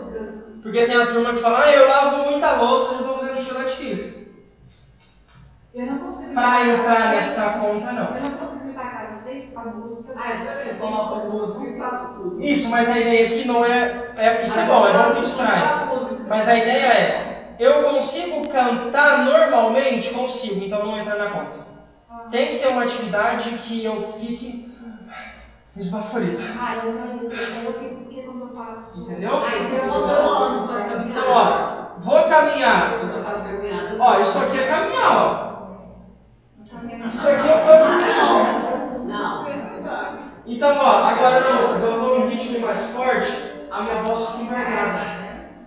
fica. Porque tem a turma que fala, eu lavo muita louça, já estou fazendo atividade física. Eu não consigo. Para entrar nessa conta, não. Eu não consigo ir para casa 6 com a música. Você coloca a música e faz tudo. Isso, mas a ideia aqui não é. Isso é bom, é bom que distrai. Mas a ideia é eu consigo cantar normalmente? Consigo, então não entra na conta. Tem que ser uma atividade que eu fique esbaforido. Eu não fico porque quando eu faço. Entendeu? Isso é anos, faz caminhada. Então, ó, vou caminhar. Eu faço caminhada. Ó, isso aqui é caminhar, ó. Isso aqui é caminhar. Não. Então, ó, agora não, mas eu estou num ritmo mais forte, a minha voz fica envergada.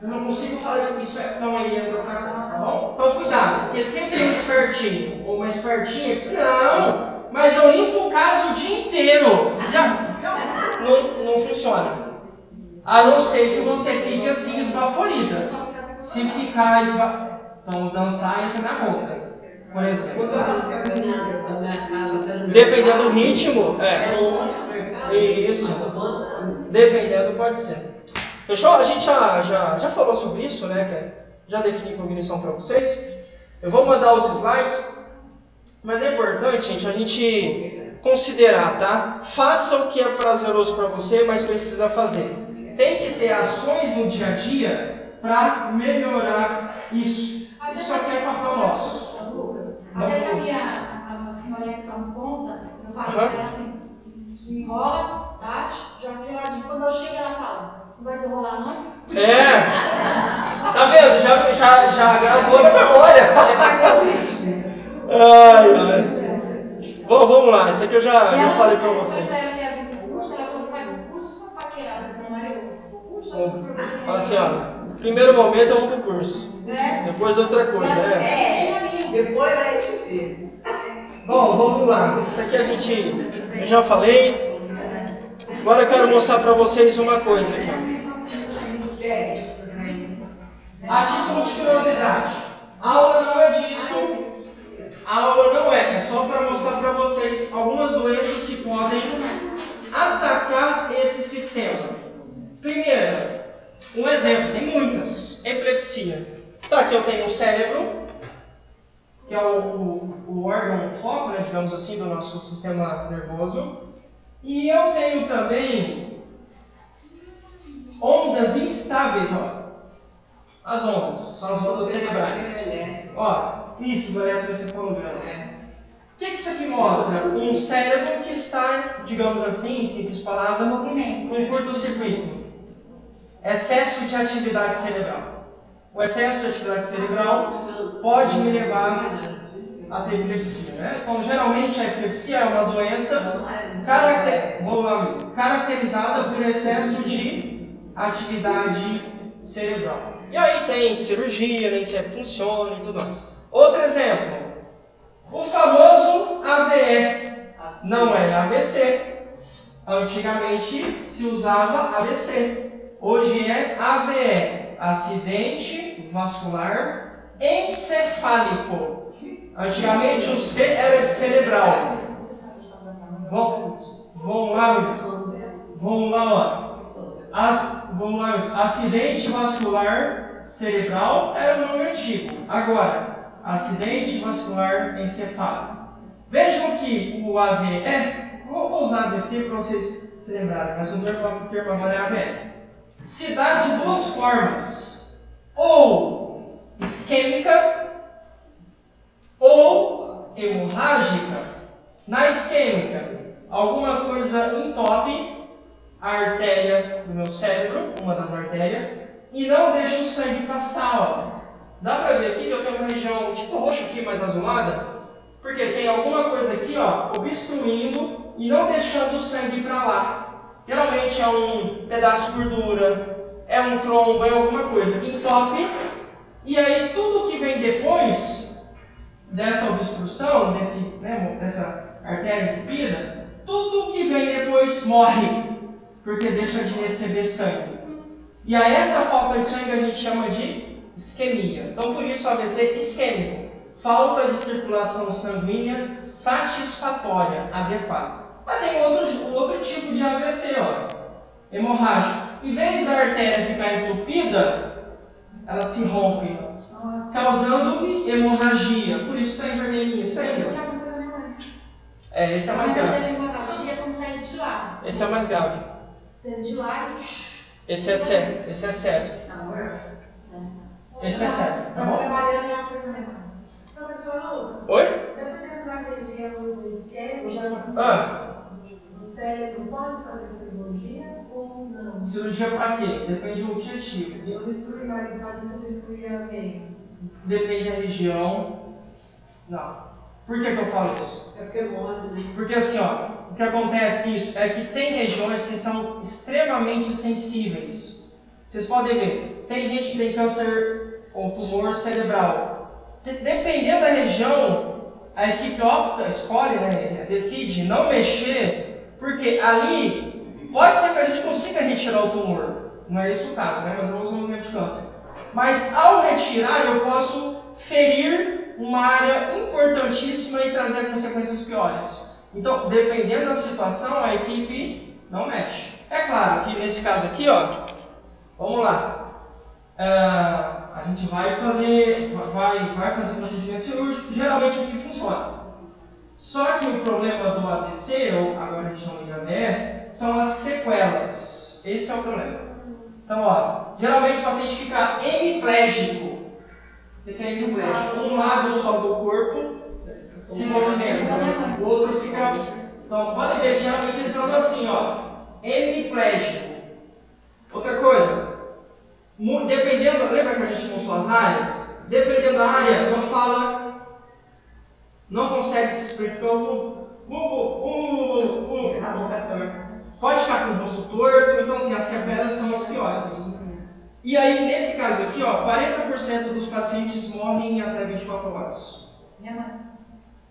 Eu não consigo falar que isso é tão aí, entra pra cá, tá bom? Então, cuidado, porque sempre tem um espertinho ou uma espertinha que, não, mas eu limpo o caso o dia inteiro. Não funciona. A não ser que você fique assim, esbaforida. Se ficar então, dançar entra na conta. Por exemplo. Quando eu faço caminhada na minha casa, até no Dependendo do ritmo, é longe do mercado. Isso. Dependendo, pode ser. Fechou? A gente já falou sobre isso, né? Já defini cognição para vocês. Eu vou mandar os slides, mas é importante, gente, a gente considerar, tá? Faça o que é prazeroso para você, mas precisa fazer. Tem que ter ações no dia a dia para melhorar isso. Isso aqui é papel nosso. Lucas, até que a senhorinha que toma conta, eu falo pra ela assim, se enrola, bate, joga de ladinho. Quando eu chego, ela fala, não vai desenrolar não? Tá vendo? Já gravou na memória. Ai. Bom, vamos lá. Isso aqui eu já falei pra vocês. Fala assim, ó. Primeiro momento eu vou pro curso. Depois outra coisa, Depois a gente vê. Bom, vamos lá. Isso aqui eu já falei. Agora eu quero mostrar pra vocês uma coisa aqui. A título de curiosidade. A aula não é disso. A aula não é só para mostrar para vocês algumas doenças que podem atacar esse sistema. Primeiro, um exemplo, tem muitas. Epilepsia. Tá, aqui eu tenho o cérebro, que é o órgão foco, né, digamos assim, do nosso sistema nervoso. E eu tenho também ondas instáveis, ó. As ondas, são as ondas cerebrais. Ó, isso, do eletroencefalograma. O que isso aqui mostra? Um cérebro que está, digamos assim, em simples palavras, em curto-circuito. Excesso de atividade cerebral. O excesso de atividade cerebral pode me levar a ter epilepsia, né? Então, geralmente a epilepsia é uma doença caracterizada por excesso de atividade cerebral. E aí tem cirurgia, nem sempre funciona e tudo mais. Outro exemplo, o famoso AVE, não é AVC. Antigamente se usava AVC, hoje é AVE, acidente vascular encefálico. Antigamente o C era de cerebral. Vamos lá, ó. Vamos lá, acidente vascular cerebral era o nome antigo. Agora, acidente vascular encefálico. Vejam que o AVE vou usar AVC para vocês se lembrarem, mas o termo agora é AVE. Se dá de duas formas, ou isquêmica ou hemorrágica. Na isquêmica, alguma coisa entope a artéria do meu cérebro, uma das artérias, e não deixa o sangue passar, ó. Dá pra ver aqui que eu tenho uma região tipo roxa aqui, mais azulada, porque tem alguma coisa aqui, ó, obstruindo e não deixando o sangue ir pra lá. Geralmente é um pedaço de gordura, é um trombo, é alguma coisa que entope, e aí tudo que vem depois dessa obstrução, dessa artéria entupida, tudo que vem depois morre, porque deixa de receber sangue. E a essa falta de sangue a gente chama de isquemia. Então por isso o AVC isquêmico, falta de circulação sanguínea satisfatória, adequada. Mas tem outro tipo de AVC, ó, hemorrágico. Em vez da artéria ficar entupida, ela se rompe, causando hemorragia. Por isso está em vermelhinho sangue. Esse é mais grave. Esse é mais grave. Esse é sério. Esse é sério, tá bom? Trabalhando em África. Professor Lucas. Oi? Dependendo da região do esquerdo, o cérebro pode fazer cirurgia ou não? Cirurgia para quê? Depende do objetivo. Substituir, mas pode substituir alguém. Depende da região. Não. Por que eu falo isso? É porque morre, né? Porque assim, ó, o que acontece isso é que tem regiões que são extremamente sensíveis. Vocês podem ver, tem gente que tem câncer ou tumor cerebral. Dependendo da região, a equipe opta, escolhe, né, decide não mexer, porque ali pode ser que a gente consiga retirar o tumor. Não é esse o caso, né? Mas eu vou usar um exemplo de câncer. Mas ao retirar, eu posso ferir uma área importantíssima e trazer consequências piores. Então, dependendo da situação, a equipe não mexe. É claro que nesse caso aqui, ó, vamos lá. A gente vai fazer procedimento cirúrgico, geralmente o que funciona. Só que o problema do AVC, ou agora a gente chama de AVE, são as sequelas. Esse é o problema. Então, ó, geralmente o paciente fica hemiplégico. Fica hemiplégico. Um lado só do corpo se movimenta, o outro fica. Então, pode ver que geralmente eles andam assim, ó, hemiplégico. Outra coisa, dependendo, lembra que a gente mostrou as áreas? Dependendo da área, não fala, não consegue se expressar, pode ficar com o rosto torto, então assim, as sequelas são as piores. E aí, nesse caso aqui, ó, 40% dos pacientes morrem em até 24 horas.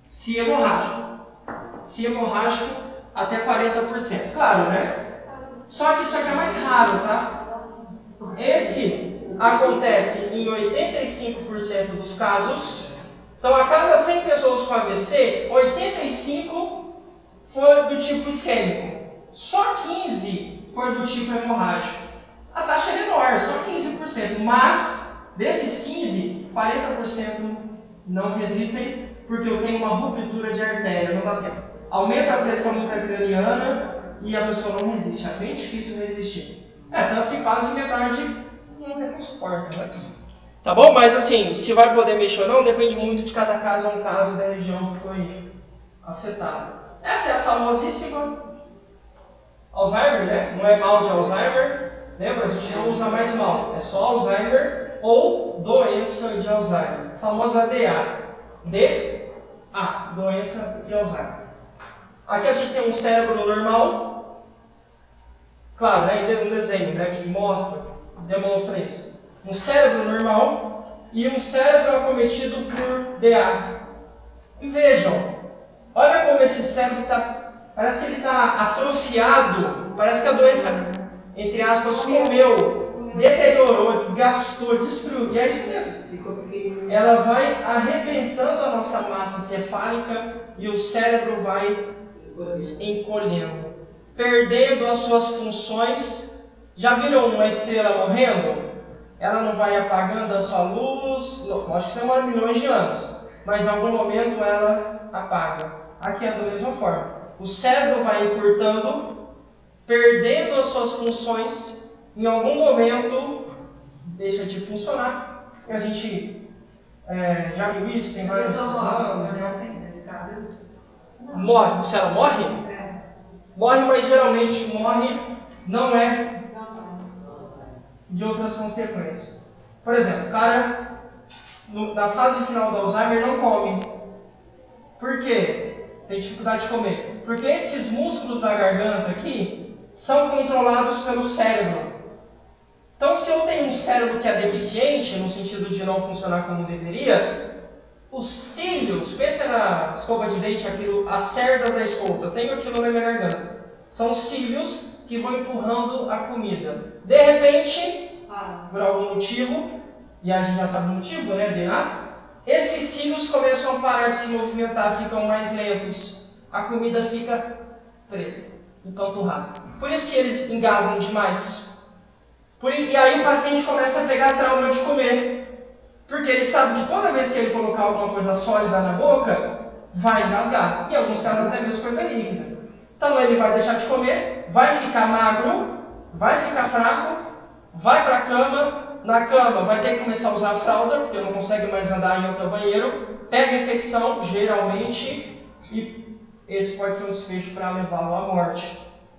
Se hemorrágico. Se hemorrágico, até 40%. Claro, né? Só que isso aqui é mais raro, tá? Esse acontece em 85% dos casos. Então, a cada 100 pessoas com AVC, 85 foi do tipo isquêmico. Só 15 foi do tipo hemorrágico. A taxa é menor, só 15%, mas desses 15, 40% não resistem porque eu tenho uma ruptura de artéria, não dá tempo. Aumenta a pressão intracraniana e a pessoa não resiste, é bem difícil resistir. Tanto que quase metade não suporta, né? Tá bom? Mas assim, se vai poder mexer ou não, depende muito de cada caso, é um caso da região que foi afetada. Essa é a famosíssima Alzheimer, né? Não é mal de Alzheimer. Lembra? A gente não usa mais mal. É só Alzheimer ou doença de Alzheimer. A famosa DA. DA. Doença de Alzheimer. Aqui a gente tem um cérebro normal. Claro, né? Ainda um desenho, né? Que demonstra isso. Um cérebro normal e um cérebro acometido por DA. E vejam. Olha como esse cérebro está... Parece que ele está atrofiado. Parece que a doença... entre aspas, comeu, deteriorou, desgastou, destruiu. E é isso mesmo. Ela vai arrebentando a nossa massa cefálica e o cérebro vai encolhendo, perdendo as suas funções. Já viram uma estrela morrendo? Ela não vai apagando a sua luz, acho que isso demora milhões de anos, mas em algum momento ela apaga. Aqui é da mesma forma. O cérebro vai encurtando, perdendo as suas funções, em algum momento deixa de funcionar. E a gente já viu isso, tem vários anos. Morre. Se ela morre? Morre, mas geralmente morre não é de outras consequências. Por exemplo, o cara na fase final do Alzheimer não come. Por quê? Tem dificuldade de comer. Porque esses músculos da garganta aqui são controlados pelo cérebro. Então, se eu tenho um cérebro que é deficiente, no sentido de não funcionar como deveria, os cílios, pensa na escova de dente, as cerdas da escova, eu tenho aquilo na minha garganta. São cílios que vão empurrando a comida. De repente, por algum motivo, e a gente já sabe o motivo, né, DNA, esses cílios começam a parar de se movimentar, ficam mais lentos. A comida fica presa, empanturrada. Por isso que eles engasgam demais. E aí o paciente começa a pegar trauma de comer. Porque ele sabe que toda vez que ele colocar alguma coisa sólida na boca, vai engasgar. Em alguns casos até mesmo coisa líquida. Então ele vai deixar de comer, vai ficar magro, vai ficar fraco, vai para a cama na cama vai ter que começar a usar a fralda, porque não consegue mais andar e ir ao banheiro, pega infecção, geralmente, e esse pode ser um desfecho para levá-lo à morte.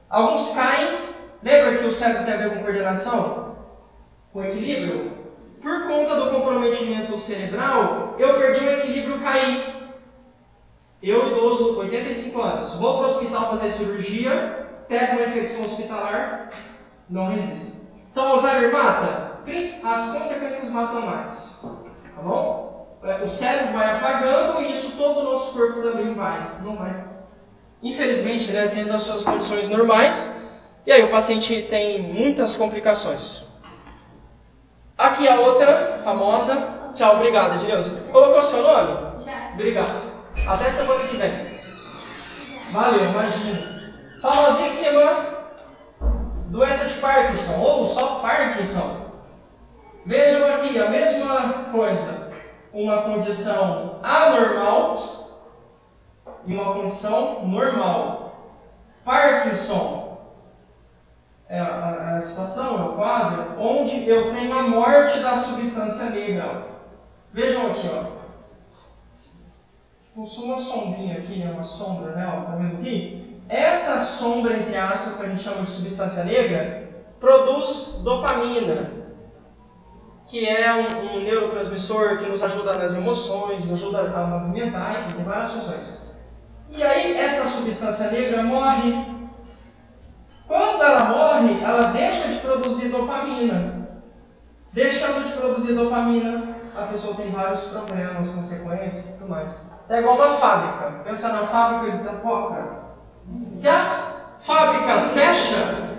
Alguns caem, lembra que o cérebro tem a ver com coordenação? Com equilíbrio? Por conta do comprometimento cerebral, eu perdi o equilíbrio e caí. Eu, idoso, 85 anos, vou para o hospital fazer cirurgia, pego uma infecção hospitalar, não resisto. Então, Alzheimer mata? As consequências matam mais. Tá bom? O cérebro vai apagando e isso todo o nosso corpo também vai. Não vai. Infelizmente, né, tendo as suas condições normais, e aí o paciente tem muitas complicações. Aqui a outra, famosa. Tchau, obrigado, Edileuza. Colocou seu nome? Já. Obrigado. Até semana que vem. Valeu, imagina. Famosíssima doença de Parkinson, ou só Parkinson. Vejam aqui a mesma coisa. Uma condição anormal e uma condição normal. Parkinson é a situação, é o quadro, onde eu tenho a morte da substância negra. Vejam aqui, ó. Possui uma sombrinha aqui, uma sombra, né? Ó, tá vendo aqui? Essa sombra, entre aspas, que a gente chama de substância negra, produz dopamina, que é um neurotransmissor que nos ajuda nas emoções, nos ajuda a movimentar, enfim, tem várias funções. E aí, essa substância negra morre. Quando ela morre, ela deixa de produzir dopamina. Deixando de produzir dopamina, a pessoa tem vários problemas, consequências e tudo mais. É igual uma fábrica. Pensa na fábrica de Coca. Se a fábrica fecha,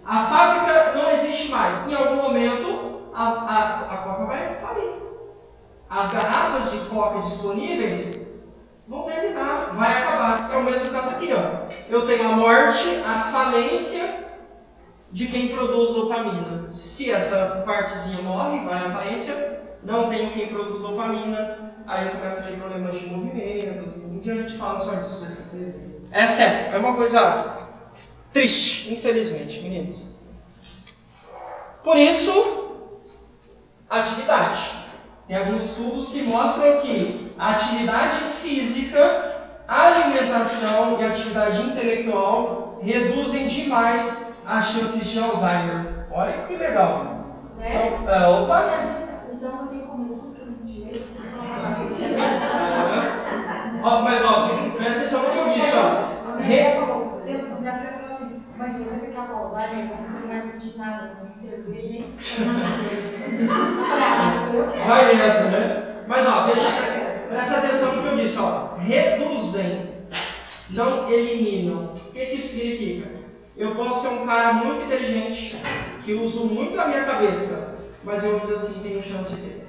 a fábrica não existe mais. Em algum momento, a Coca vai falir. As garrafas de Coca disponíveis vão terminar, vai acabar. É o mesmo caso aqui, ó. Eu tenho a morte, a falência de quem produz dopamina. Se essa partezinha morre, vai à falência, não tenho quem produz dopamina, aí começa a ter problemas de movimento. Um dia a gente fala só disso. É sério, é uma coisa triste, infelizmente, meninos. Por isso, atividade. Tem alguns estudos que mostram que a atividade física, alimentação e atividade intelectual reduzem demais as chances de Alzheimer. Olha que legal. Sério? Então, opa! Então eu tenho que comer tudo que eu não direito. Mas ó, presta atenção no que eu disse, ó. Minha filha falou assim, mas se você ficar com Alzheimer, você não vai curtir nada, nem cerveja, nem vai nessa, né? Mas ó, veja, presta atenção no que eu disse, ó. Reduzem, não eliminam. O que isso significa? Eu posso ser um cara muito inteligente, que uso muito a minha cabeça, mas eu ainda assim tenho chance de ter.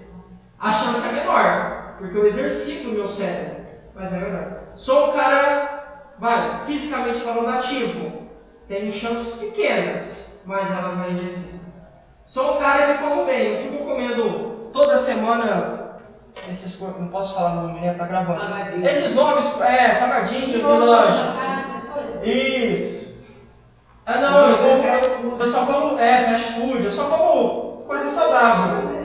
A chance é menor, porque eu exercito o meu cérebro, mas é verdade. Sou um cara, fisicamente falando, ativo. Tenho chances pequenas, mas elas ainda existem. Sou um cara que como bem, eu fico comendo toda semana esses, não posso falar no nome, né? Tá gravando. Saladinho. Esses nomes, salgadinhos e lanches. Isso. Eu só como fast food, eu só como coisa saudável.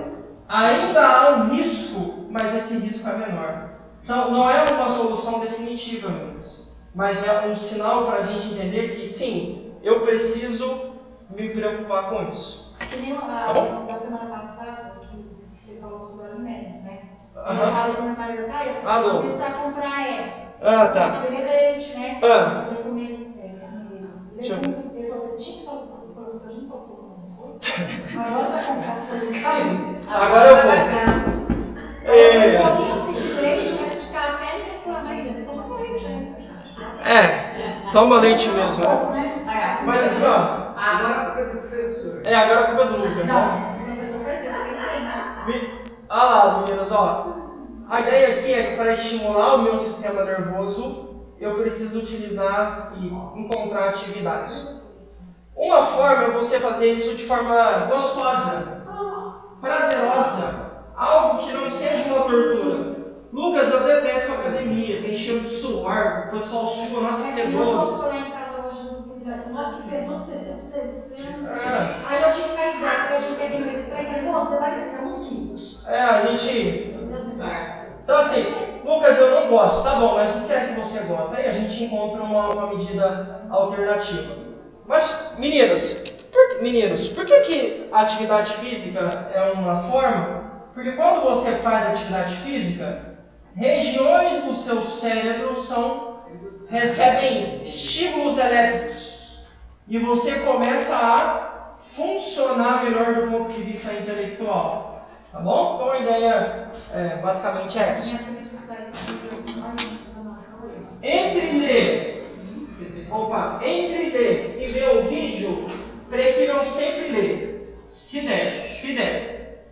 Ainda há um risco, mas esse risco é menor. Então, não é uma solução definitiva, meninos, mas é um sinal para a gente entender que, sim, eu preciso me preocupar com isso. Que nem da semana passada, que você falou sobre alimentos, né? Eu falei com meu marido assim, eu vou precisar comprar precisa beber leite, né? Eu comer ele falou assim, tinha que falar com o professor, a gente pode ser com essas coisas? Agora você vai comprar as coisas em casa? Agora eu vou. Um pouquinho assim de leite, mas de café e reclama ainda. Toma leite ainda. Toma leite mesmo, né? Mas assim, ó. Agora a culpa é do professor. Agora a culpa é do Lucas. Não, o professor perdeu, eu pensei, né? Olha lá, meninas, ó. A ideia aqui é que para estimular o meu sistema nervoso, eu preciso utilizar e encontrar atividades. Uma forma é você fazer isso de forma gostosa, prazerosa, algo que não seja uma tortura. Lucas, eu detesto academia, tem cheiro de suor, o pessoal sua, nossa, que Eu não posso colar em casa hoje, não assim, nossa, que fedor, você. Aí eu tive que cair dentro, porque eu cheguei aqui no mês pra ir, moça, detalhe que vocês são os ricos. A gente. Então assim, Lucas, eu não gosto, tá bom, mas o que é que você gosta? Aí a gente encontra uma medida alternativa. Mas, meninos, por que a atividade física é uma forma? Porque quando você faz atividade física, regiões do seu cérebro recebem estímulos elétricos e você começa a funcionar melhor do ponto de vista intelectual. Tá bom? Então a ideia basicamente é essa. Entre ler e ver o vídeo, prefiram sempre ler. Se der.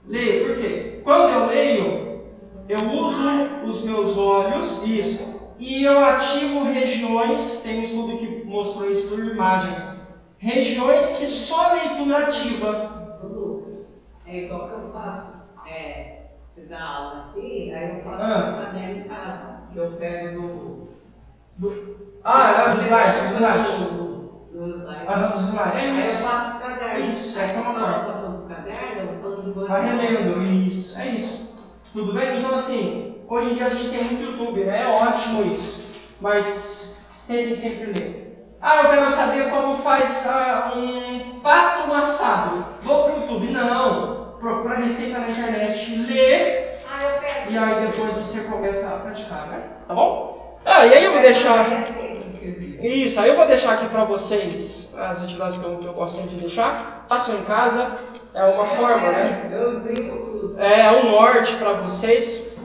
Ler, por quê? Quando eu leio, eu uso os meus olhos, e eu ativo regiões, tem um estudo que mostrou isso por imagens, regiões que só a leitura ativa. É igual que eu faço, você dá aula aqui, aí eu faço um caderno em casa, que eu pego dos slides. Dos slides. Dos slides. Aí eu faço o caderno. Isso, essa é uma forma. Eu passando o caderno, eu vou falando Vai relendo, isso, é isso. Tudo bem? Então assim, hoje em dia a gente tem muito YouTube, né? É ótimo isso. Mas tentem sempre ler. Eu quero saber como faz um pato no assado. Vou pro YouTube. Não. Procura receita na internet, lê. E aí depois você começa a praticar, né? Tá bom? E aí eu vou deixar... Isso, aí eu vou deixar aqui pra vocês as atividades que eu gosto sempre de deixar. Façam em casa. É uma forma, né? Eu brinco tudo. É um norte para vocês.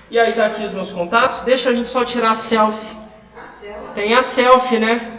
E aí tá aqui os meus contatos. Deixa a gente só tirar a selfie. Tem a selfie, né?